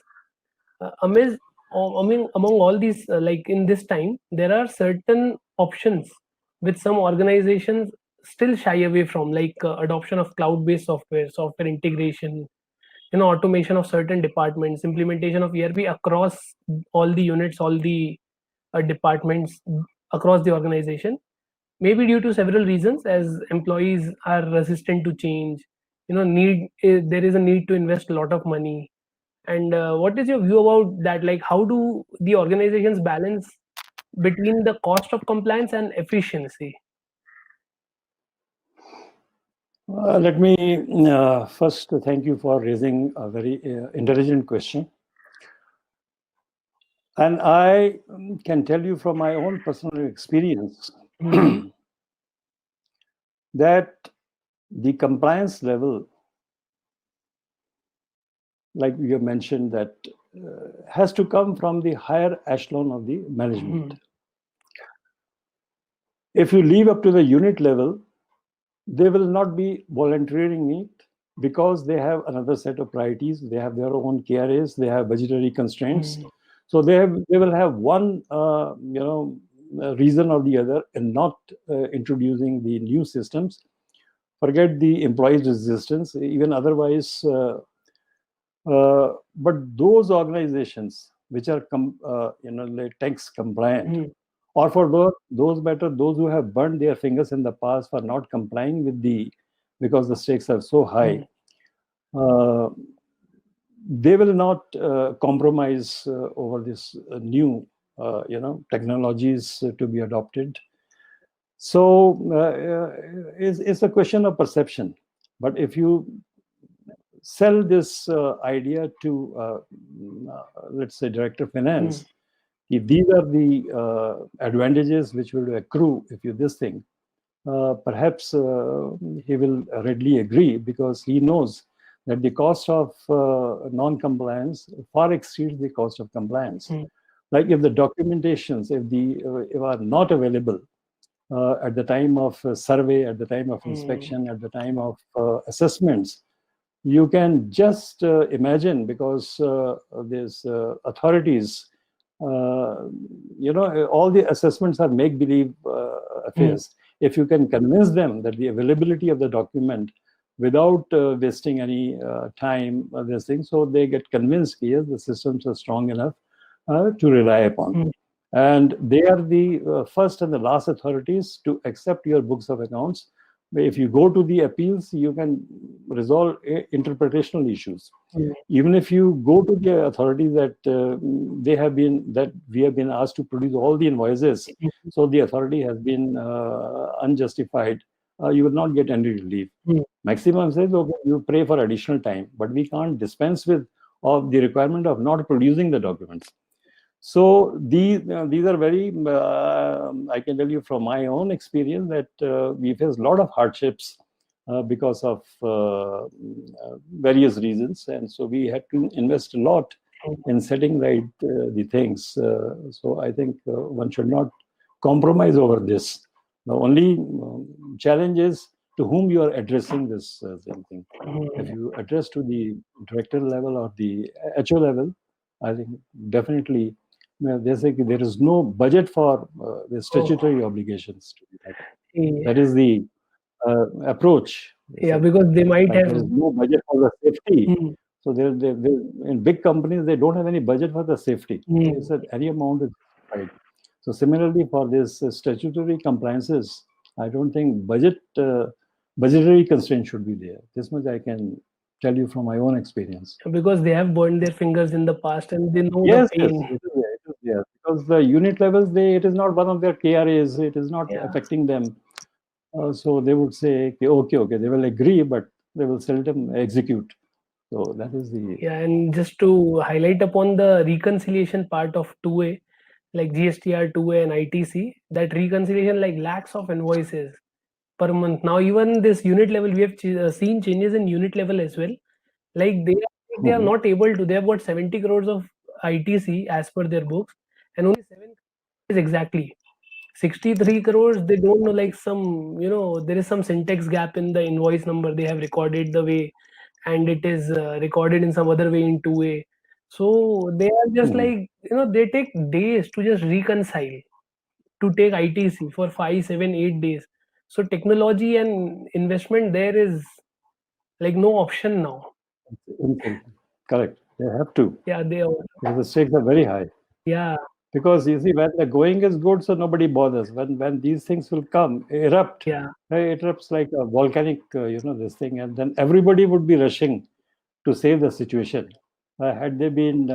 S1: Among all these, like in this time, there are certain options which some organizations still shy away from, like adoption of cloud-based software, software integration, automation of certain departments, implementation of ERP across all the units, all the departments across the organization. Maybe due to several reasons, as employees are resistant to change, there is a need to invest a lot of money. And what is your view about that? Like, how do the organizations balance between the cost of compliance and efficiency?
S2: Let me first thank you for raising a very intelligent question. And I can tell you from my own personal experience that the compliance level, like you mentioned, that has to come from the higher echelon of the management. If you leave up to the unit level, they will not be volunteering it because they have another set of priorities. They have their own KRAs. They have budgetary constraints. So they will have one reason or the other in not introducing the new systems. Forget the employees' resistance. Even otherwise, but those organizations which are like tax compliant, or for those better, those who have burned their fingers in the past for not complying with because the stakes are so high, they will not compromise over this new technologies to be adopted. So it's a question of perception. But if you sell this idea to let's say director of finance, if these are the advantages which will accrue if you this thing, perhaps he will readily agree, because he knows that the cost of non-compliance far exceeds the cost of compliance. Like if the documentations, if are not available at the time of survey, at the time of inspection, at the time of assessments, you can just imagine, because these authorities, all the assessments are make-believe affairs. If you can convince them that the availability of the document without wasting any time, this thing, so they get convinced, yes, the systems are strong enough to rely upon. And they are the first and the last authorities to accept your books of accounts. If you go to the appeals, you can resolve interpretational issues. Even if you go to the authorities that we have been asked to produce all the invoices, so the authority has been unjustified, you will not get any relief. Maximum says, okay, you pray for additional time, but we can't dispense with of the requirement of not producing the documents. So these are very, I can tell you from my own experience that we face a lot of hardships because of various reasons. And so we had to invest a lot in setting right the things. So I think one should not compromise over this. The only challenge is to whom you are addressing this same thing. If you address to the director level or the HO level, I think definitely they say there is no budget for the statutory obligations to be met. That is the approach.
S1: Yeah, because they might
S2: Like
S1: have.
S2: there is no budget for the safety. So in big companies, they don't have any budget for the safety. They said any amount is right. So similarly, for this statutory compliances, I don't think budgetary constraint should be there. This much I can tell you from my own experience.
S1: Because they have burned their fingers in the past and they know the
S2: Yes, yes,
S1: pain.
S2: it is there. It is there. Because the unit levels, it is not one of their KRAs. It is not
S1: Yeah.
S2: affecting them. So they would say, okay, they will agree, but they will seldom execute. So that is the.
S1: Yeah, and just to highlight upon the reconciliation part of 2A, like GSTR 2A and ITC, that reconciliation, like lakhs of invoices per month. Now, even this unit level, we have seen changes in unit level as well. Like they are not able to. They have got 70 crores of ITC as per their books, and only 7 crores exactly 63 crores, they don't know, like some, there is some syntax gap in the invoice number. They have recorded the way, and it is recorded in some other way in 2A. So they are just
S2: Mhm.
S1: like, they take days to just reconcile, to take ITC for 5, 7, 8 days. So technology and investment there is like no option now.
S2: Incentive. Correct. They have to.
S1: Yeah, they are.
S2: Because the stakes are very high.
S1: Yeah,
S2: Because you see, when the going is good, so nobody bothers. When these things will come, erupt,
S1: yeah.
S2: it erupts like a volcanic, this thing, and then everybody would be rushing to save the situation. Had they been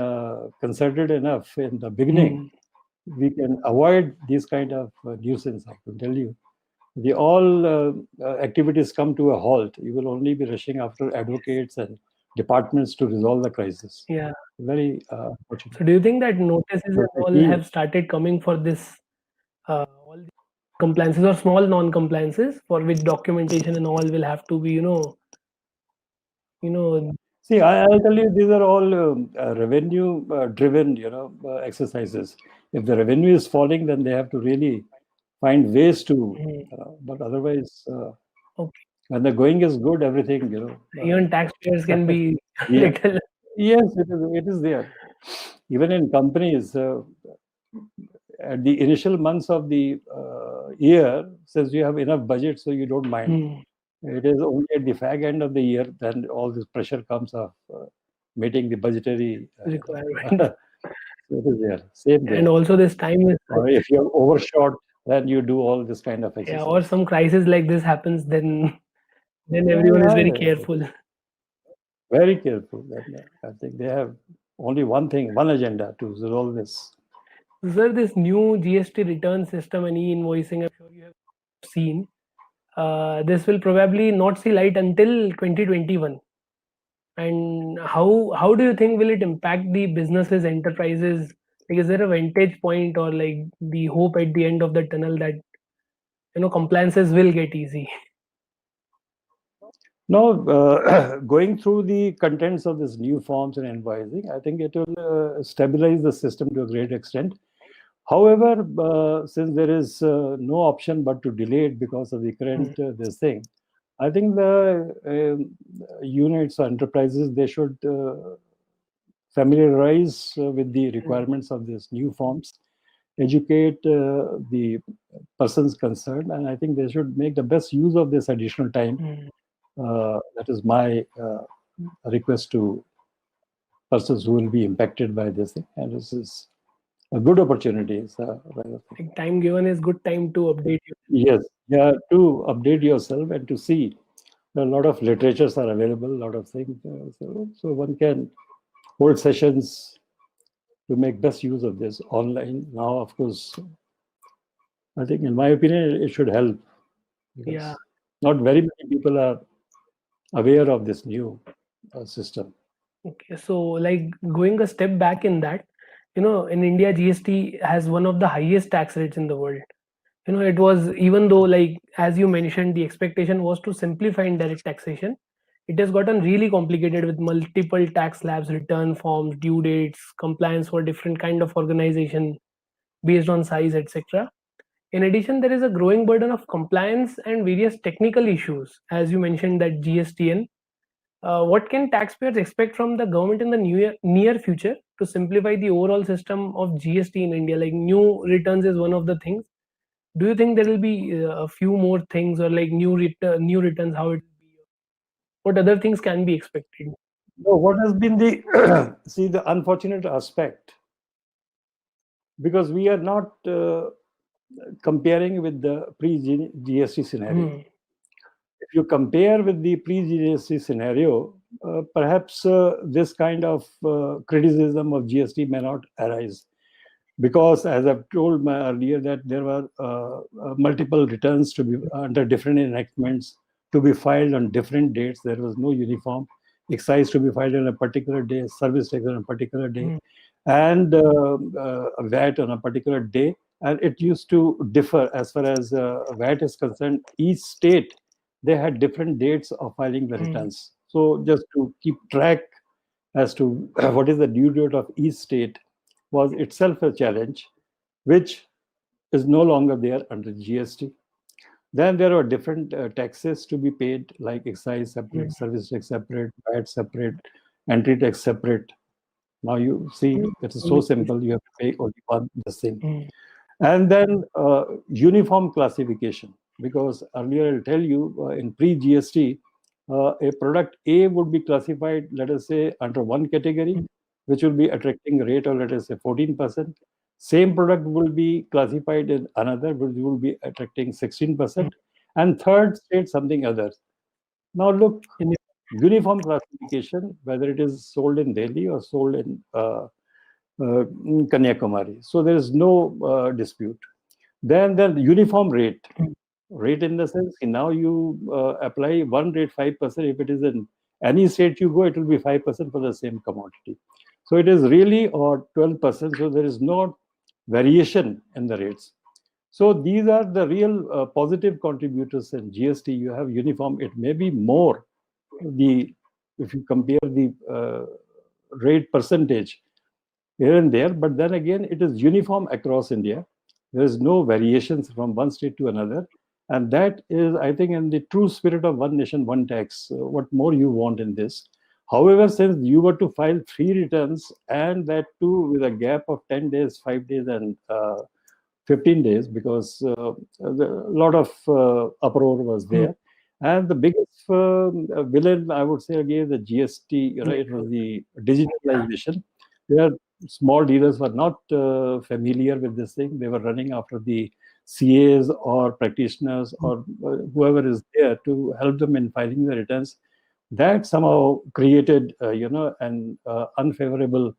S2: concerted enough in the beginning,
S1: Hmm.
S2: we can avoid these kind of nuisance. I can tell you, the all activities come to a halt. You will only be rushing after advocates and departments to resolve the crisis.
S1: Yeah.
S2: Very unfortunate.
S1: So do you think that notices and
S2: So the
S1: all
S2: key,
S1: have started coming for this, all these compliances or small non-compliances for which documentation and all will have to be, you know,
S2: see, I'll tell you, these are all revenue driven, exercises. If the revenue is falling, then they have to really find ways to.
S1: hmm,
S2: But otherwise,
S1: okay.
S2: when the going is good, everything,
S1: Even taxpayers can be
S2: yeah.
S1: little.
S2: Yes, it is there. Even in companies, at the initial months of the year, since you have enough budget, so you don't mind.
S1: Hmm,
S2: It is only at the fag end of the year then all this pressure comes of meeting the budgetary.
S1: requirement.
S2: So it is there, same
S1: And
S2: there.
S1: also this time is
S2: Or if you're overshot, then you do all this kind of
S1: yeah, or
S2: exercise.
S1: some crisis like this happens, then
S2: Yeah,
S1: everyone is
S2: yeah,
S1: very
S2: yeah, yeah.
S1: careful.
S2: Very careful. Then, I think they have only one thing, one agenda to resolve this.
S1: Sir, this new GST return system and e-invoicing, I'm sure you have seen. This will probably not see light until 2021. And how do you think will it impact the businesses, enterprises? Like, is there a vantage point or like the hope at the end of the tunnel that compliances will get easy?
S2: No, going through the contents of this new forms and invoicing, I think it will stabilize the system to a great extent. However, since there is no option but to delay it because of the
S1: Hmm,
S2: current this thing, I think the units or enterprises they should familiarize with the
S1: hmm,
S2: requirements of these new forms, educate the persons concerned, and I think they should make the best use of this additional time.
S1: hmm.
S2: That is my request to persons who will be impacted by this thing, and this is a good opportunity. It's a rather thing.
S1: Like time given is good time to update you.
S2: Yes, yeah, to update yourself and to see a lot of literatures are available, a lot of things. So one can hold sessions to make best use of this online. Now, of course, I think, in my opinion, it should help
S1: Yeah.
S2: because not very many people are aware of this new system.
S1: Okay. So like going a step back in that, in India, GST has one of the highest tax rates in the world. It was, even though, like as you mentioned, the expectation was to simplify indirect taxation, it has gotten really complicated with multiple tax slabs, return forms, due dates, compliance for different kind of organization based on size, etc. In addition, there is a growing burden of compliance and various technical issues, as you mentioned, that GSTN. What can taxpayers expect from the government in the near future to simplify the overall system of GST in India? Like new returns is one of the things. Do you think there will be a few more things, or like new returns? How it will be? What other things can be expected?
S2: So, what has been the see the unfortunate aspect because we are not comparing with the pre-GST scenario.
S1: Hmm.
S2: If you compare with the pre-GST scenario, perhaps this kind of criticism of GST may not arise because, as I've told earlier, that there were multiple returns to be under different enactments to be filed on different dates. There was no uniform excise to be filed on a particular day, service tax on a particular day,
S1: Hmm.
S2: and VAT on a particular day. And it used to differ as far as VAT is concerned. Each state they had different dates of filing the
S1: Hmm.
S2: returns. So just to keep track as to what is the due date of each state was itself a challenge, which is no longer there under GST. Then there are different taxes to be paid, like excise separate, service tax separate, VAT separate, entry tax separate. Now you see it is so simple. You have to pay only one the same. And then uniform classification, because earlier I'll tell you in pre-GST, a product A would be classified, let us say, under one category, which will be attracting rate of, let us say, 14%. Same product will be classified in another, which will be attracting 16%. And third state, something other. Now look, uniform classification, whether it is sold in Delhi or sold in Kanyakumari. So there is no dispute. Then the uniform rate, rate in the sense now you apply one rate 5%. If it is in any state you go, it will be 5% for the same commodity. So it is really or 12%. So there is no variation in the rates. So these are the real positive contributors in GST. You have uniform. It may be more the if you compare the rate percentage here and there, but then again, it is uniform across India. There is no variations from one state to another. And that is, I think, in the true spirit of one nation, one tax. What more you want in this? However, since you were to file 3 returns, and that too with a gap of 10 days, 5 days, and 15 days, because a lot of uproar was there. And the biggest villain, I would say, again, the GST, right, was the digitalization. There are small dealers were not familiar with this thing. They were running after the CAs or practitioners or whoever is there to help them in filing the returns. That somehow created, an unfavorable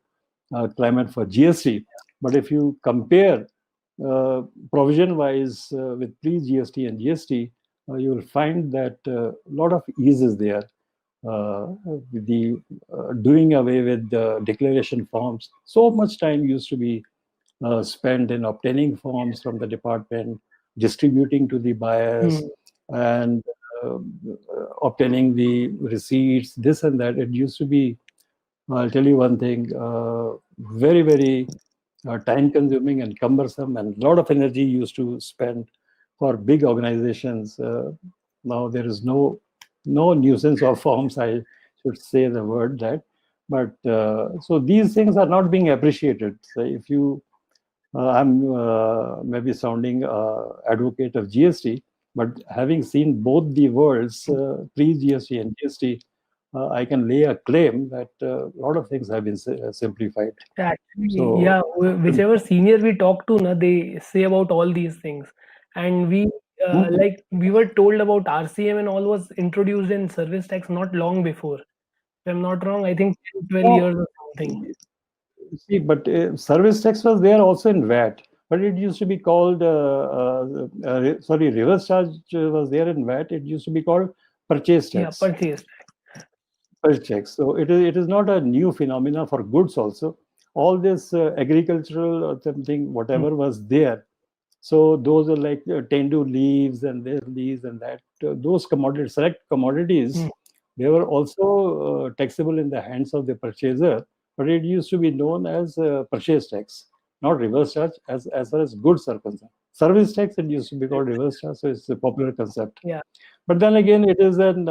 S2: climate for GST. But if you compare provision-wise with pre-GST and GST, you will find that a lot of ease is there. The doing away with the declaration forms. So much time used to be spent in obtaining forms from the department, distributing to the buyers, and obtaining the receipts, this and that. It used to be, I'll tell you one thing, very, very time consuming and cumbersome, and a lot of energy used to spend for big organizations. Now there is no nuisance of forms, I should say the word that. But so these things are not being appreciated. So if you, I'm maybe sounding advocate of GST, but having seen both the worlds, pre-GST and GST, I can lay a claim that a lot of things have been simplified.
S1: Actually,
S2: So,
S1: yeah, whichever senior we talk to, na, they say about all these things. And we, like, we were told about RCM and all was introduced in service tax not long before. If I'm not wrong, I think 10, 12 years or something.
S2: See, but service tax was there also in VAT, but it used to be called, sorry, reverse charge was there in VAT. It used to be called purchase tax.
S1: Yeah, purchase tax.
S2: Purchase tax. So it is not a new phenomena for goods also. All this agricultural or something, whatever was there. So those are like tendu leaves and their leaves and that. Those commodities, select commodities, they were also taxable in the hands of the purchaser, but it used to be known as purchase tax, not reverse charge as far as goods are concerned. Service tax, it used to be called reverse charge, so it's a popular concept.
S1: Yeah.
S2: But then again, it is an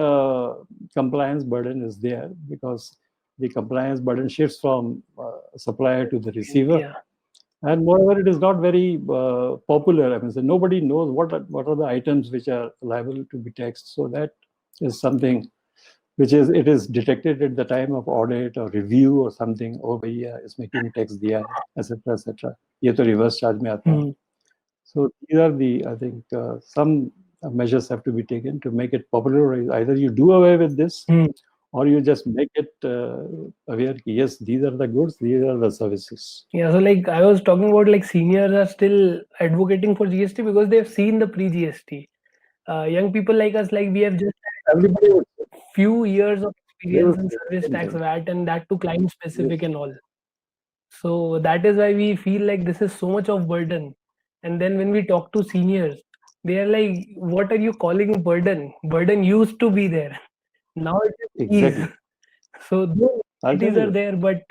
S2: compliance burden is there, because the compliance burden shifts from supplier to the receiver.
S1: Yeah.
S2: And moreover, it is not very popular. I mean, so nobody knows what are the items which are liable to be taxed. So that is something which it is detected at the time of audit or review or something. Oh, भैया इसमें क्यों tax दिया है, etc., etc. ये तो reverse charge में आता है. So these are the, I think, some measures have to be taken to make it popular. Either you do away with this, or you just make it aware. Yes, these are the goods, these are the services.
S1: Yeah, so like I was talking about, like seniors are still advocating for GST because they've seen the pre-GST. Young people like us, like we have just
S2: Everybody would say.
S1: few years of experience in
S2: Say
S1: service
S2: same
S1: tax,
S2: thing.
S1: VAT, and that to client specific and all. So that is why we feel like this is so much of burden. And then when we talk to seniors, they are like, "What are you calling burden? Burden used to be there. Now it is ease."
S2: Exactly.
S1: So those
S2: I'll tell
S1: facilities are
S2: you.
S1: there, but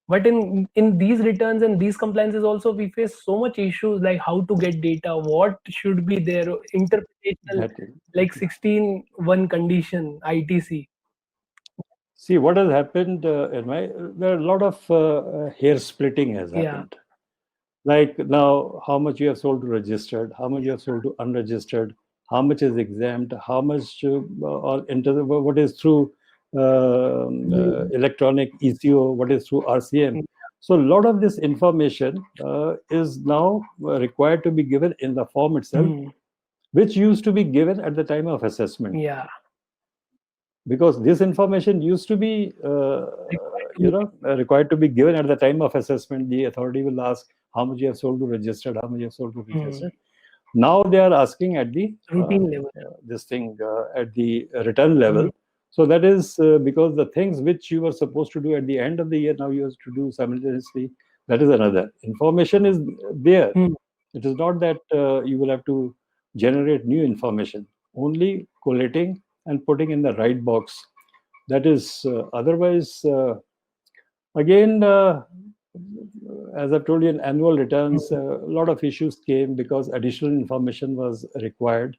S1: But in these returns and these compliances also, we face so much issues like how to get data, what should be there, interpretational,
S2: That is.
S1: like 16(1) condition, ITC.
S2: See, what has happened in my, there are a lot of hair splitting has
S1: Yeah.
S2: happened. Like now, how much you have sold to registered, how much you have sold to unregistered, how much is exempt, how much or what is through electronic ECO, what is through RCM. So a lot of this information is now required to be given in the form itself, which used to be given at the time of assessment.
S1: Yeah.
S2: Because this information used to be required to be given at the time of assessment. The authority will ask how much you have sold to registered, how much you have sold to registered. Now they are asking at the
S1: Routine level.
S2: this thing at the return level. So that is because the things which you were supposed to do at the end of the year, now you have to do simultaneously. That is another. Information is there. It is not that you will have to generate new information. Only collating and putting in the right box. That is otherwise. Again, as I've told you, in annual returns, a lot of issues came because additional information was required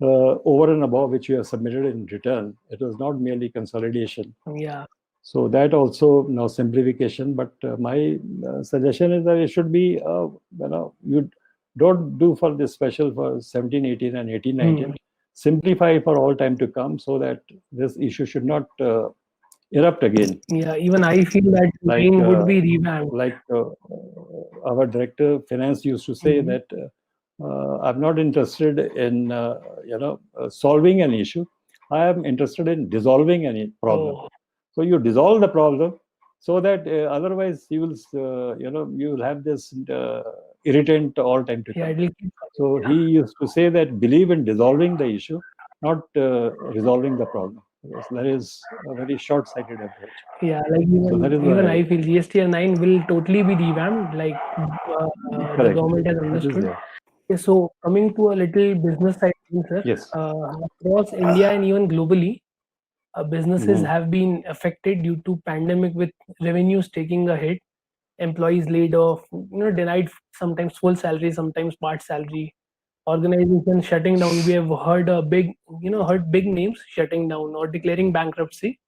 S2: over and above which you have submitted in return. It was not merely consolidation.
S1: Yeah.
S2: So that also now simplification. But my suggestion is that it should be, you don't do for this special for 17, 18 and 18, 19. Simplify for all time to come so that this issue should not erupt again.
S1: Yeah, even I feel that
S2: Like
S1: name would be revamped.
S2: like our director of finance used to say that I'm not interested in solving an issue. I am interested in dissolving any problem.
S1: Oh,
S2: So you dissolve the problem so that otherwise you will you will have this irritant all time to
S1: yeah,
S2: come.
S1: it'll keep
S2: So he used to say that believe in dissolving the issue, not resolving the problem. Because that is a very short-sighted approach.
S1: yeah, like
S2: So that is
S1: even
S2: why.
S1: I feel GST 9 will totally be revamped, like the
S2: Correct.
S1: government has
S2: That is
S1: understood.
S2: there.
S1: Okay, so coming to a little business side, sir,
S2: Yes.
S1: across India and even globally, businesses
S2: Mhm.
S1: have been affected due to pandemic with revenues taking a hit, employees laid off, denied sometimes full salary, sometimes part salary, organizations shutting down. We have heard heard big names shutting down or declaring bankruptcy.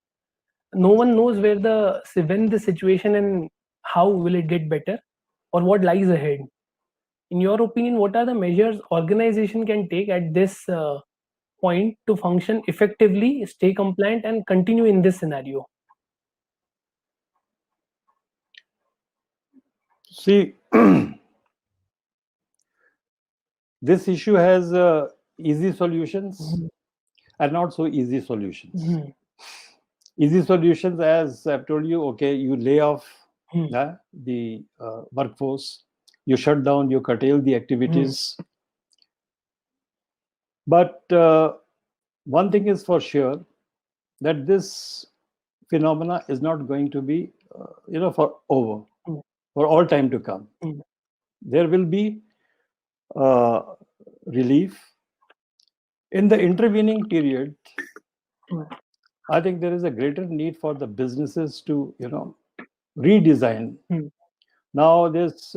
S1: No one knows when the situation and how will it get better or what lies ahead. In your opinion, what are the measures organization can take at this point to function effectively, stay compliant, and continue in this scenario?
S2: See, this issue has easy solutions and not so easy solutions. Easy solutions, as I've told you, okay, you lay off the workforce, you shut down, you curtail the activities. But one thing is for sure that this phenomena is not going to be, for all time to come. There will be relief. In the intervening period, I think there is a greater need for the businesses to, redesign. Now, there's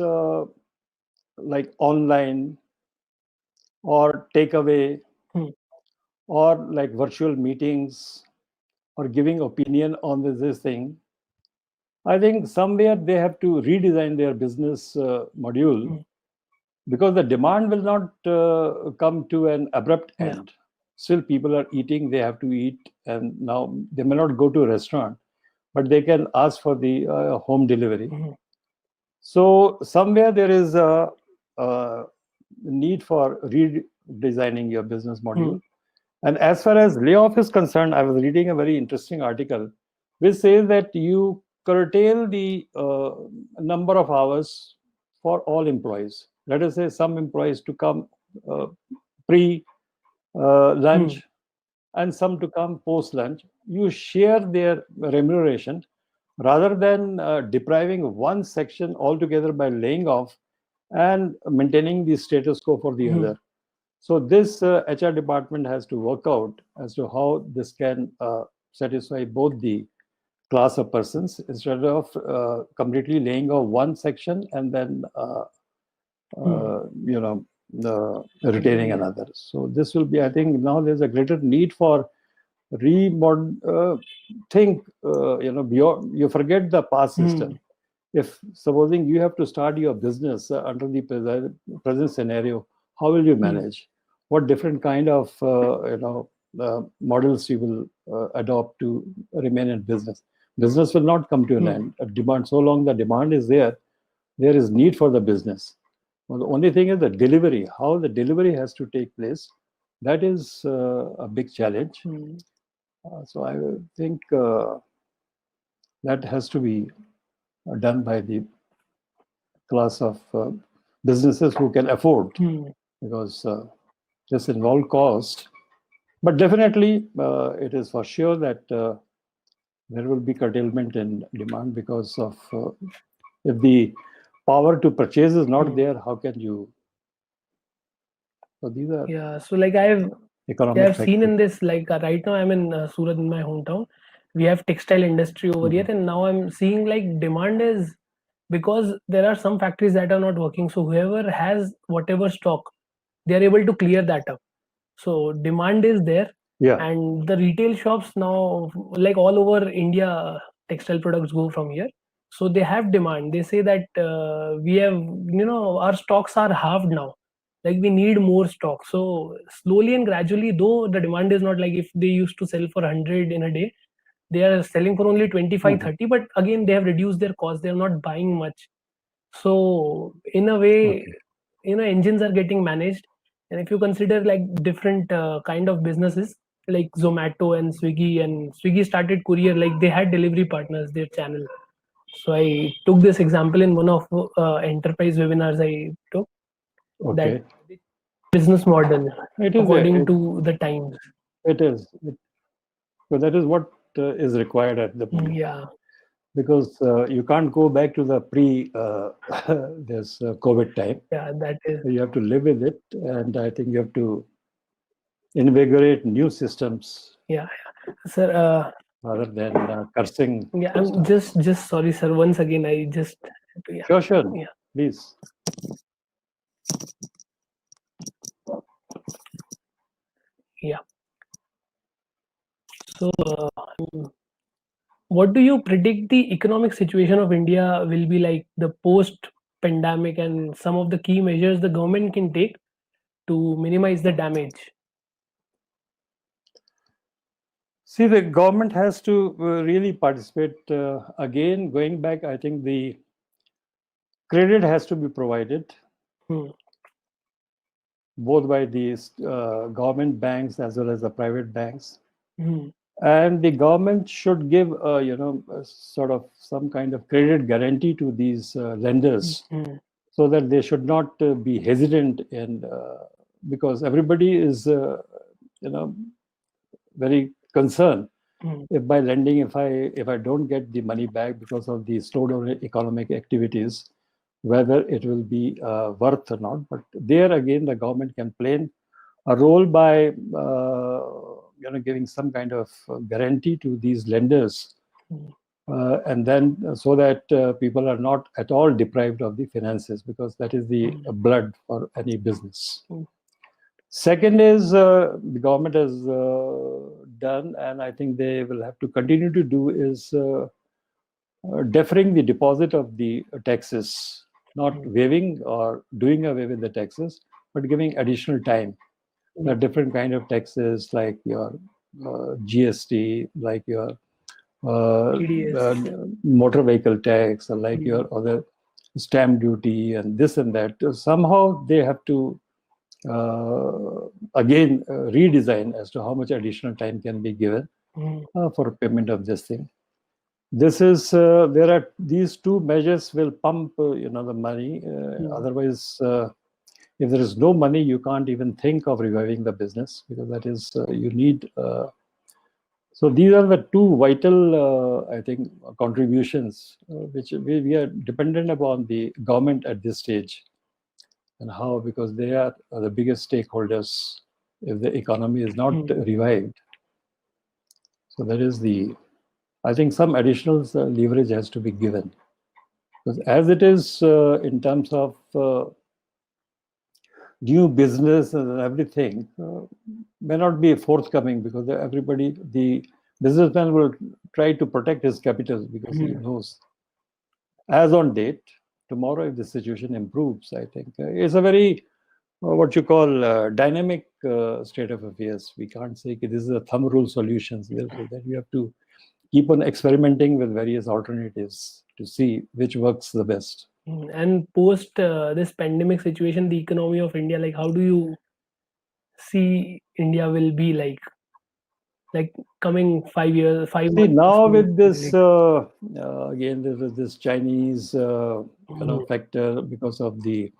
S2: like online or takeaway or like virtual meetings or giving opinion on this thing. I think somewhere they have to redesign their business module because the demand will not come to an abrupt
S1: Yeah.
S2: end. Still, people are eating, they have to eat, and now they may not go to a restaurant, but they can ask for the home delivery. So, somewhere there is a need for redesigning your business module. And as far as layoff is concerned, I was reading a very interesting article which says that you curtail the number of hours for all employees. Let us say some employees to come pre lunch and some to come post lunch. You share their remuneration rather than depriving one section altogether by laying off and maintaining the status quo for the other. So this HR department has to work out as to how this can satisfy both the class of persons instead of completely laying off one section and then retaining another. So this will be, I think, now there's a greater need for think beyond. You forget the past system. If supposing you have to start your business under the present scenario, how will you manage? What different kind of models you will adopt to remain in business? Business will not come to an end. A demand, so long the demand is there is need for the business. Well, the only thing is the delivery. How the delivery has to take place, that is a big challenge. So I think that has to be done by the class of businesses who can afford, because this involves cost. But definitely, it is for sure that there will be curtailment in demand because of if the power to purchase is not there, how can you? So these are
S1: So like I've
S2: economic
S1: seen in
S2: factors.
S1: this, like right now I'm in Surat, in my hometown. We have textile industry over here, and now I'm seeing like demand is, because there are some factories that are not working. So whoever has whatever stock, they are able to clear that up. So demand is there,
S2: Yeah.
S1: and the retail shops now, like all over India, textile products go from here. So they have demand. They say that we have, our stocks are halved now. Like we need more stock. So slowly and gradually, though the demand is not like if they used to sell for 100 in a day, they are selling for only 25, 30. But again, they have reduced their cost. They are not buying much. So in a way,
S2: Okay.
S1: engines are getting managed. And if you consider like different kind of businesses like Zomato and Swiggy started courier, like they had delivery partners, their channel. So I took this example in one of enterprise webinars I took, that
S2: Okay.
S1: business model
S2: It is
S1: according to the times.
S2: it is. So that is what is required at the moment.
S1: Yeah,
S2: Because you can't go back to the pre this COVID time.
S1: yeah, that is.
S2: You have to live with it, and I think you have to invigorate new systems
S1: Yeah, sir.
S2: rather than cursing
S1: Yeah, I'm
S2: stuff.
S1: just sorry, sir. Once again, I just yeah,
S2: Sure, sure.
S1: yeah,
S2: Please.
S1: yeah. So, what do you predict the economic situation of India will be like the post pandemic, and some of the key measures the government can take to minimize the damage?
S2: See, the government has to really participate. Again, going back, I think the credit has to be provided
S1: Hmm.
S2: both by the government banks as well as the private banks.
S1: Hmm.
S2: And the government should give, sort of some kind of credit guarantee to these lenders,
S1: Hmm.
S2: so that they should not be hesitant in, because everybody is, very concerned.
S1: Hmm.
S2: If by lending, if I don't get the money back because of the slowdown in economic activities, whether it will be worth or not. But there again, the government can play a role by giving some kind of guarantee to these lenders, and then so that people are not at all deprived of the finances, because that is the blood for any business. Second is the government has done, and I think they will have to continue to do, is deferring the deposit of the taxes, not waiving or doing away with the taxes, but giving additional time. There are different kind of taxes, like your GST, like your
S1: TDS.
S2: motor vehicle tax, or like your other stamp duty and this and that. Somehow they have to again redesign as to how much additional time can be given for payment of this thing. This is there are these two measures will pump the money. Otherwise, if there is no money, you can't even think of reviving the business, because that is you need. So these are the two vital, I think, contributions which we are dependent upon the government at this stage. And how? Because they are the biggest stakeholders if the economy is not revived. So that is the I think some additional leverage has to be given. Because as it is in terms of new business and everything, may not be forthcoming because everybody, the businessman will try to protect his capital because he knows, as on date, tomorrow if the situation improves, I think it's a very what you call dynamic state of affairs. We can't say okay, this is a thumb rule solutions. That we have to keep on experimenting with various alternatives to see which works the best.
S1: And post this pandemic situation, the economy of India, like how do you see India will be like coming 5 years, five
S2: See,
S1: months?
S2: now
S1: From
S2: with this,
S1: like,
S2: again, there is this Chinese factor because of the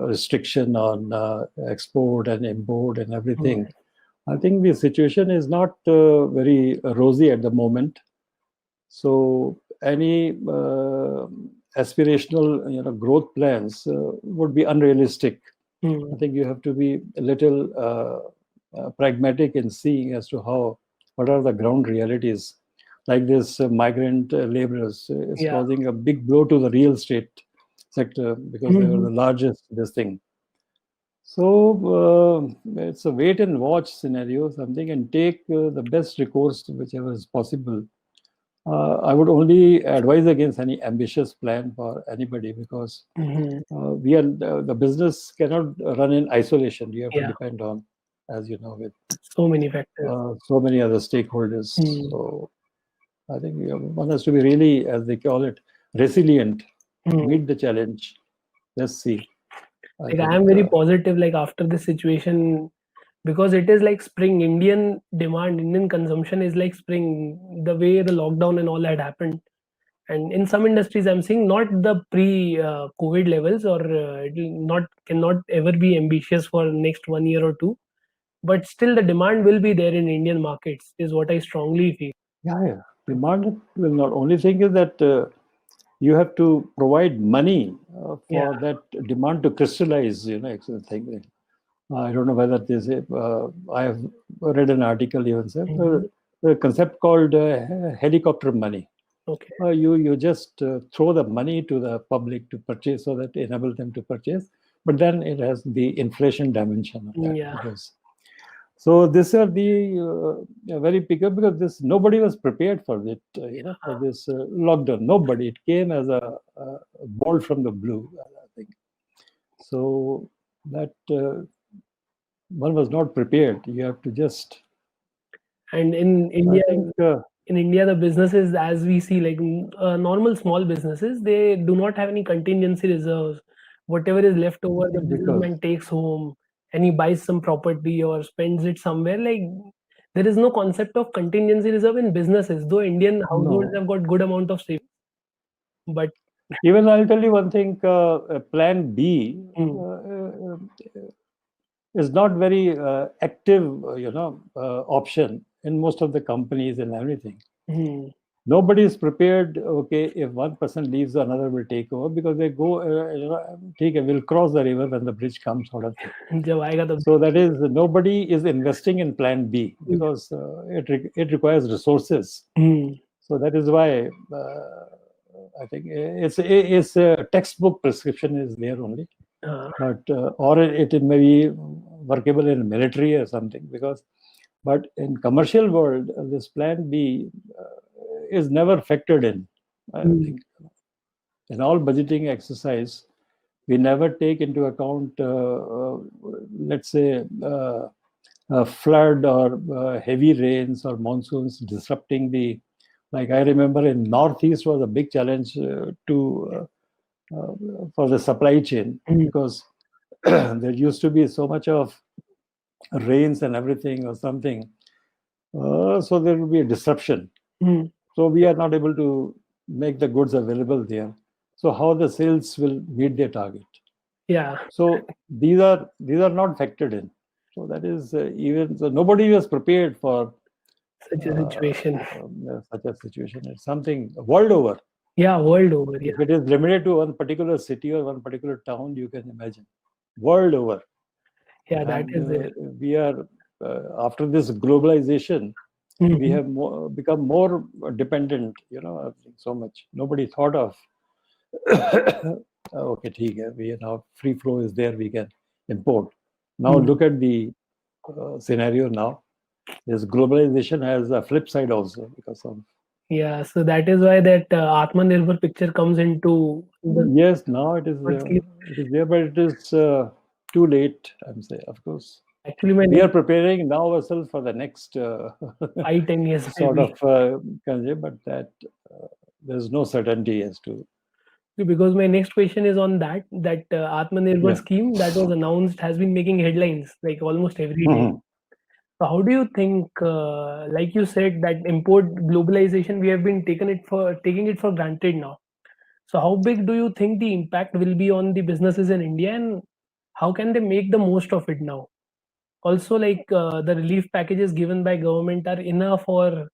S2: restriction on export and import and everything. I think the situation is not very rosy at the moment. So any aspirational, growth plans would be unrealistic. I think you have to be a little pragmatic in seeing as to what are the ground realities. Like this migrant laborers is
S1: yeah.
S2: causing a big blow to the real estate sector because they were the largest this thing. So it's a wait and watch scenario, something, and take the best recourse whichever is possible. I would only advise against any ambitious plan for anybody because the business cannot run in isolation. You have to
S1: Yeah,
S2: depend on, as you know, with
S1: so many factors.
S2: so many other stakeholders. So I think one has to be really, as they call it, resilient, meet the challenge. Let's see. I
S1: Like I
S2: think
S1: am very positive like after this situation, because it is like spring. Indian demand, Indian consumption is like spring. The way the lockdown and all had happened, and in some industries I'm seeing not the pre COVID levels, or it will not cannot ever be ambitious for next 1 year or two, but still the demand will be there in Indian markets is what I strongly feel.
S2: yeah. Demand will not. Only thing is that you have to provide money
S1: Yeah.
S2: for that demand to crystallize. Thing. I don't know whether this. I have read an article even said the concept called helicopter money.
S1: Okay.
S2: You just throw the money to the public to purchase so that enable them to purchase, but then it has the inflation dimension of that
S1: Yeah.
S2: because. So these are the very bigger because this nobody was prepared for it. For this lockdown, nobody. It came as a bolt from the blue. I think so that one was not prepared. You have to just.
S1: And in
S2: I
S1: India,
S2: think.
S1: the businesses, as we see, like normal small businesses, they do not have any contingency reserves. Whatever is left over, the
S2: Because
S1: businessman takes home and he buys some property or spends it somewhere. Like there is no concept of contingency reserve in businesses, though Indian households
S2: no,
S1: have got good amount of savings. But
S2: even I'll tell you one thing. Plan B is not very active, option in most of the companies and everything. Nobody is prepared. Okay, if one person leaves, another will take over because they go. Take will cross the river when the bridge comes, sort of thing.
S1: जब आएगा तब
S2: So that is nobody is investing in Plan B because it requires resources. So that is why I think it's a textbook prescription is there only, but or it may be workable in military or something because, but in commercial world this Plan B is never factored in. I think in all budgeting exercise we never take into account let's say flood or heavy rains or monsoons disrupting the, like I remember in northeast was a big challenge for the supply chain because there used to be so much of rains and everything or something, so there will be a disruption. So we are not able to make the goods available there. So how the sales will meet their target?
S1: yeah,
S2: So these are not factored in. So that is even so nobody was prepared for
S1: such a situation.
S2: such a situation. It's something world over.
S1: Yeah, world over. Yeah,
S2: If it is limited to one particular city or one particular town, you can imagine world over.
S1: yeah, that
S2: And
S1: is there.
S2: we are after this globalization, we have become more dependent, so much. Nobody thought of, okay, ठीक है, we are now free flow is there, we can import. Now look at the scenario now. This globalization has a flip side also because of.
S1: Yeah, so that is why that Atmanirbhar picture comes into the
S2: Yes, now it is there, but it is too late, I'm saying, of course.
S1: actually my
S2: We are preparing now ourselves for the next
S1: 5-10 years
S2: sort
S1: maybe.
S2: of but that there's no certainty as to.
S1: Because my next question is on that Atmanirbhar
S2: Yeah.
S1: scheme that was announced has been making headlines like almost every day.
S2: Mhm.
S1: So how do you think, like you said, that import globalization we have been taking it for granted now? So how big do you think the impact will be on the businesses in India, and how can they make the most of it now? Also, like the relief packages given by government are enough, or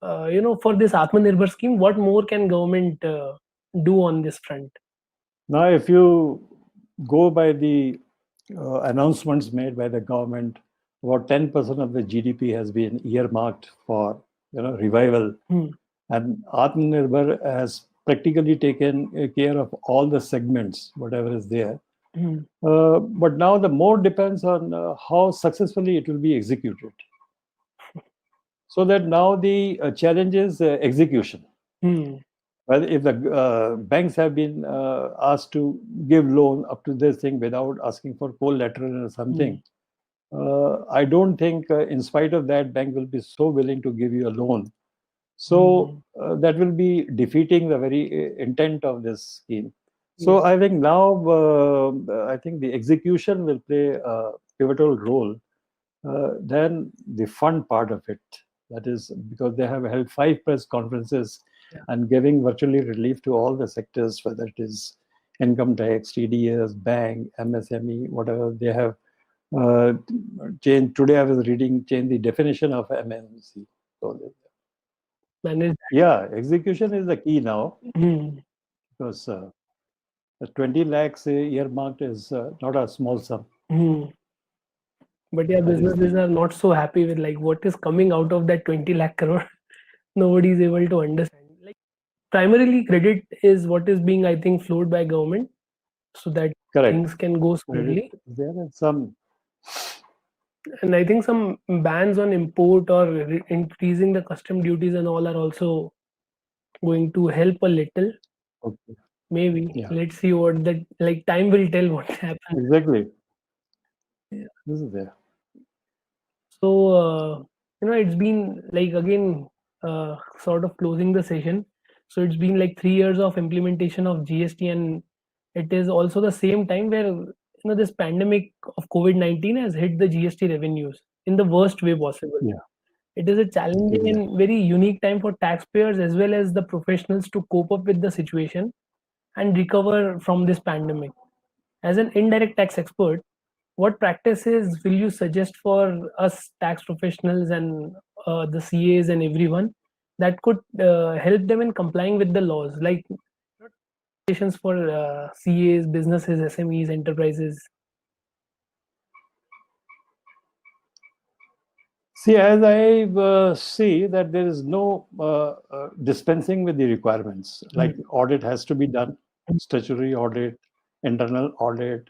S1: for this Atmanirbhar scheme, what more can government do on this front?
S2: Now, if you go by the announcements made by the government, about 10% of the GDP has been earmarked for revival, and Atmanirbhar has practically taken care of all the segments, whatever is there. But now the more depends on how successfully it will be executed. So that now the challenge is execution. Well, if the banks have been asked to give loan up to this thing without asking for collateral or something, I don't think, in spite of that, bank will be so willing to give you a loan. So that will be defeating the very intent of this scheme. So I think now, I think the execution will play a pivotal role. Then the fun part of it, that is because they have held 5 press conferences and giving virtually relief to all the sectors, whether it is income tax, TDS, bank, MSME, whatever they have changed. Today I was reading, change the definition of MNC. So, yeah, execution is the key now, because the 20 lakhs earmarked is not a small sum.
S1: But yeah, businesses are not so happy with like what is coming out of that 20 lakh crore. Nobody is able to understand. Like primarily credit is what is being, I think, flowed by government so that
S2: Correct.
S1: things can go smoothly.
S2: There are some.
S1: And I think some bans on import or increasing the custom duties and all are also going to help a little.
S2: Okay.
S1: Maybe.
S2: Yeah.
S1: Let's see what that, like, time will tell what happens.
S2: Exactly.
S1: Yeah.
S2: This is there.
S1: So, it's been like, again, sort of closing the session. So it's been like 3 years of implementation of GST, and it is also the same time where this pandemic of COVID-19 has hit the GST revenues in the worst way possible.
S2: Yeah.
S1: It is a challenging and very unique time for taxpayers as well as the professionals to cope up with the situation and recover from this pandemic. As an indirect tax expert, what practices will you suggest for us tax professionals and the CAs and everyone that could help them in complying with the laws, like recommendations for CAs, businesses, SMEs, enterprises?
S2: See, as I see that there is no dispensing with the requirements. Like audit has to be done, statutory audit, internal audit,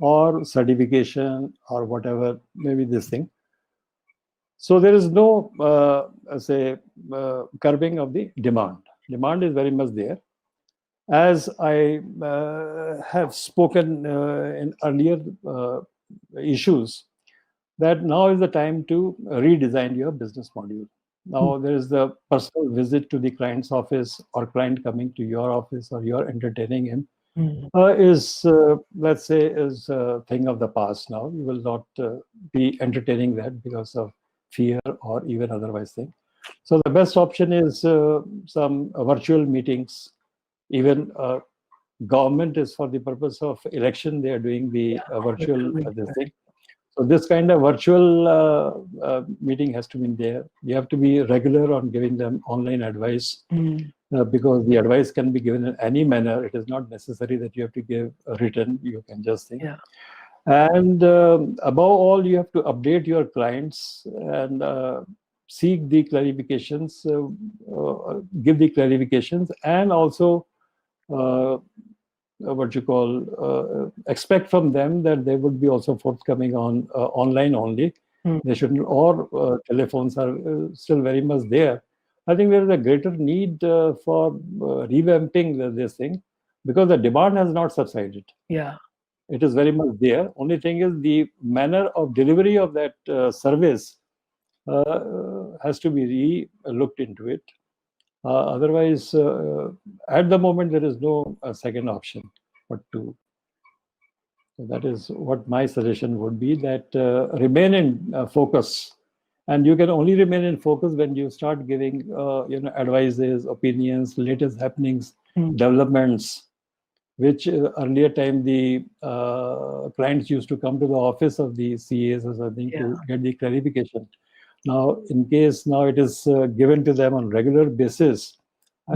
S2: or certification, or whatever, maybe this thing. So there is no, curbing of the demand. Demand is very much there. As I have spoken in earlier issues, that now is the time to redesign your business module. Now there is the personal visit to the client's office, or client coming to your office, or you're entertaining him, is, let's say, is a thing of the past now. You will not be entertaining that because of fear or even otherwise thing. So the best option is some virtual meetings. Even government is, for the purpose of election, they are doing the virtual this thing. So this kind of virtual meeting has to be there. You have to be regular on giving them online advice, because the advice can be given in any manner. It is not necessary that you have to give a written. You can just think.
S1: Yeah.
S2: And above all, you have to update your clients and seek the clarifications, give the clarifications, and also uh, what you call expect from them that they would be also forthcoming on online only.
S1: Hmm.
S2: They shouldn't, or telephones are still very much there. I think there is a greater need for revamping this thing because the demand has not subsided.
S1: Yeah.
S2: It is very much there. Only thing is the manner of delivery of that service has to be looked into it. Otherwise, at the moment, there is no second option but to. So that is what my suggestion would be, that remain in focus. And you can only remain in focus when you start giving advices, opinions, latest happenings,
S1: Hmm.
S2: developments, which earlier time the clients used to come to the office of the CAs or something
S1: Yeah.
S2: to get the clarification. Now, in case now it is given to them on regular basis,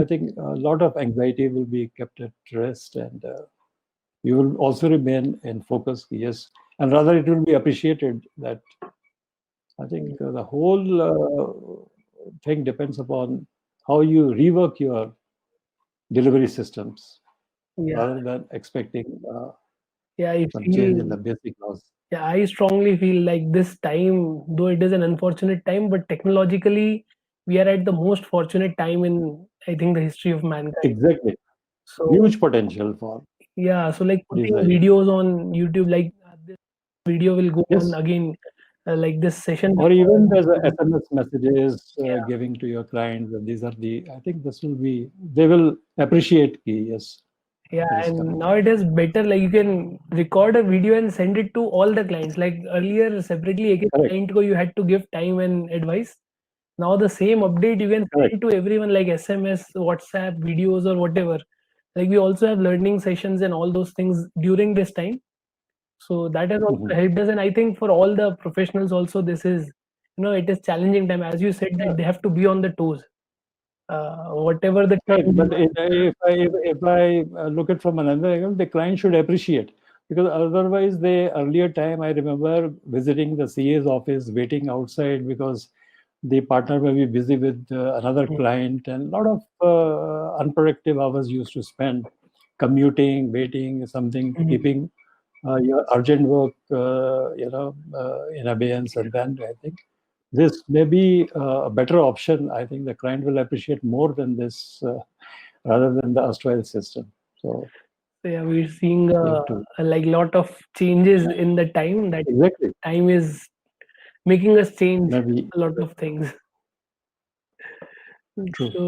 S2: I think a lot of anxiety will be kept at rest, and you will also remain in focus. Yes, and rather it will be appreciated that I think the whole thing depends upon how you rework your delivery systems
S1: Yeah.
S2: rather than expecting
S1: Yeah. I
S2: some change in
S1: feel.
S2: the basic laws.
S1: Yeah, I strongly feel like this time, though it is an unfortunate time, but technologically, we are at the most fortunate time in, I think, the history of mankind.
S2: Exactly.
S1: So,
S2: Huge potential for
S1: yeah, so like putting
S2: design.
S1: videos on YouTube, like this video will go on
S2: Yes.
S1: again, like this session will
S2: Or
S1: go
S2: even there's a
S1: on.
S2: SMS messages
S1: Yeah,
S2: giving to your clients, and these are the, I think this will be, they will appreciate key, yes,
S1: yeah,
S2: it is
S1: and
S2: coming
S1: now
S2: up.
S1: it is better. Like you can record a video and send it to all the clients. Like earlier, separately, एक
S2: Correct,
S1: client को you had to give time and advice. Now the same update you can
S2: correct.
S1: send to everyone, like SMS, WhatsApp, videos, or whatever. Like we also have learning sessions and all those things during this time. So that has also
S2: Mhm.
S1: helped us. And I think for all the professionals also, this is, it is challenging time. As you said,
S2: Yeah,
S1: that they have to be on the toes. Whatever the
S2: right.
S1: time.
S2: But if I look at from another angle, the client should appreciate, because otherwise, the earlier time I remember visiting the CA's office, waiting outside because the partner may be busy with another client, and a lot of unproductive hours used to spend commuting, waiting, something,
S1: Mhm.
S2: keeping your urgent work, in abeyance, and then I think this may be a better option. I think the client will appreciate more than this, rather than the erstwhile system. So
S1: So yeah, we're seeing
S2: we have to
S1: like lot of changes in the time. That
S2: exactly
S1: time is making us change
S2: maybe
S1: a lot of things.
S2: true.
S1: So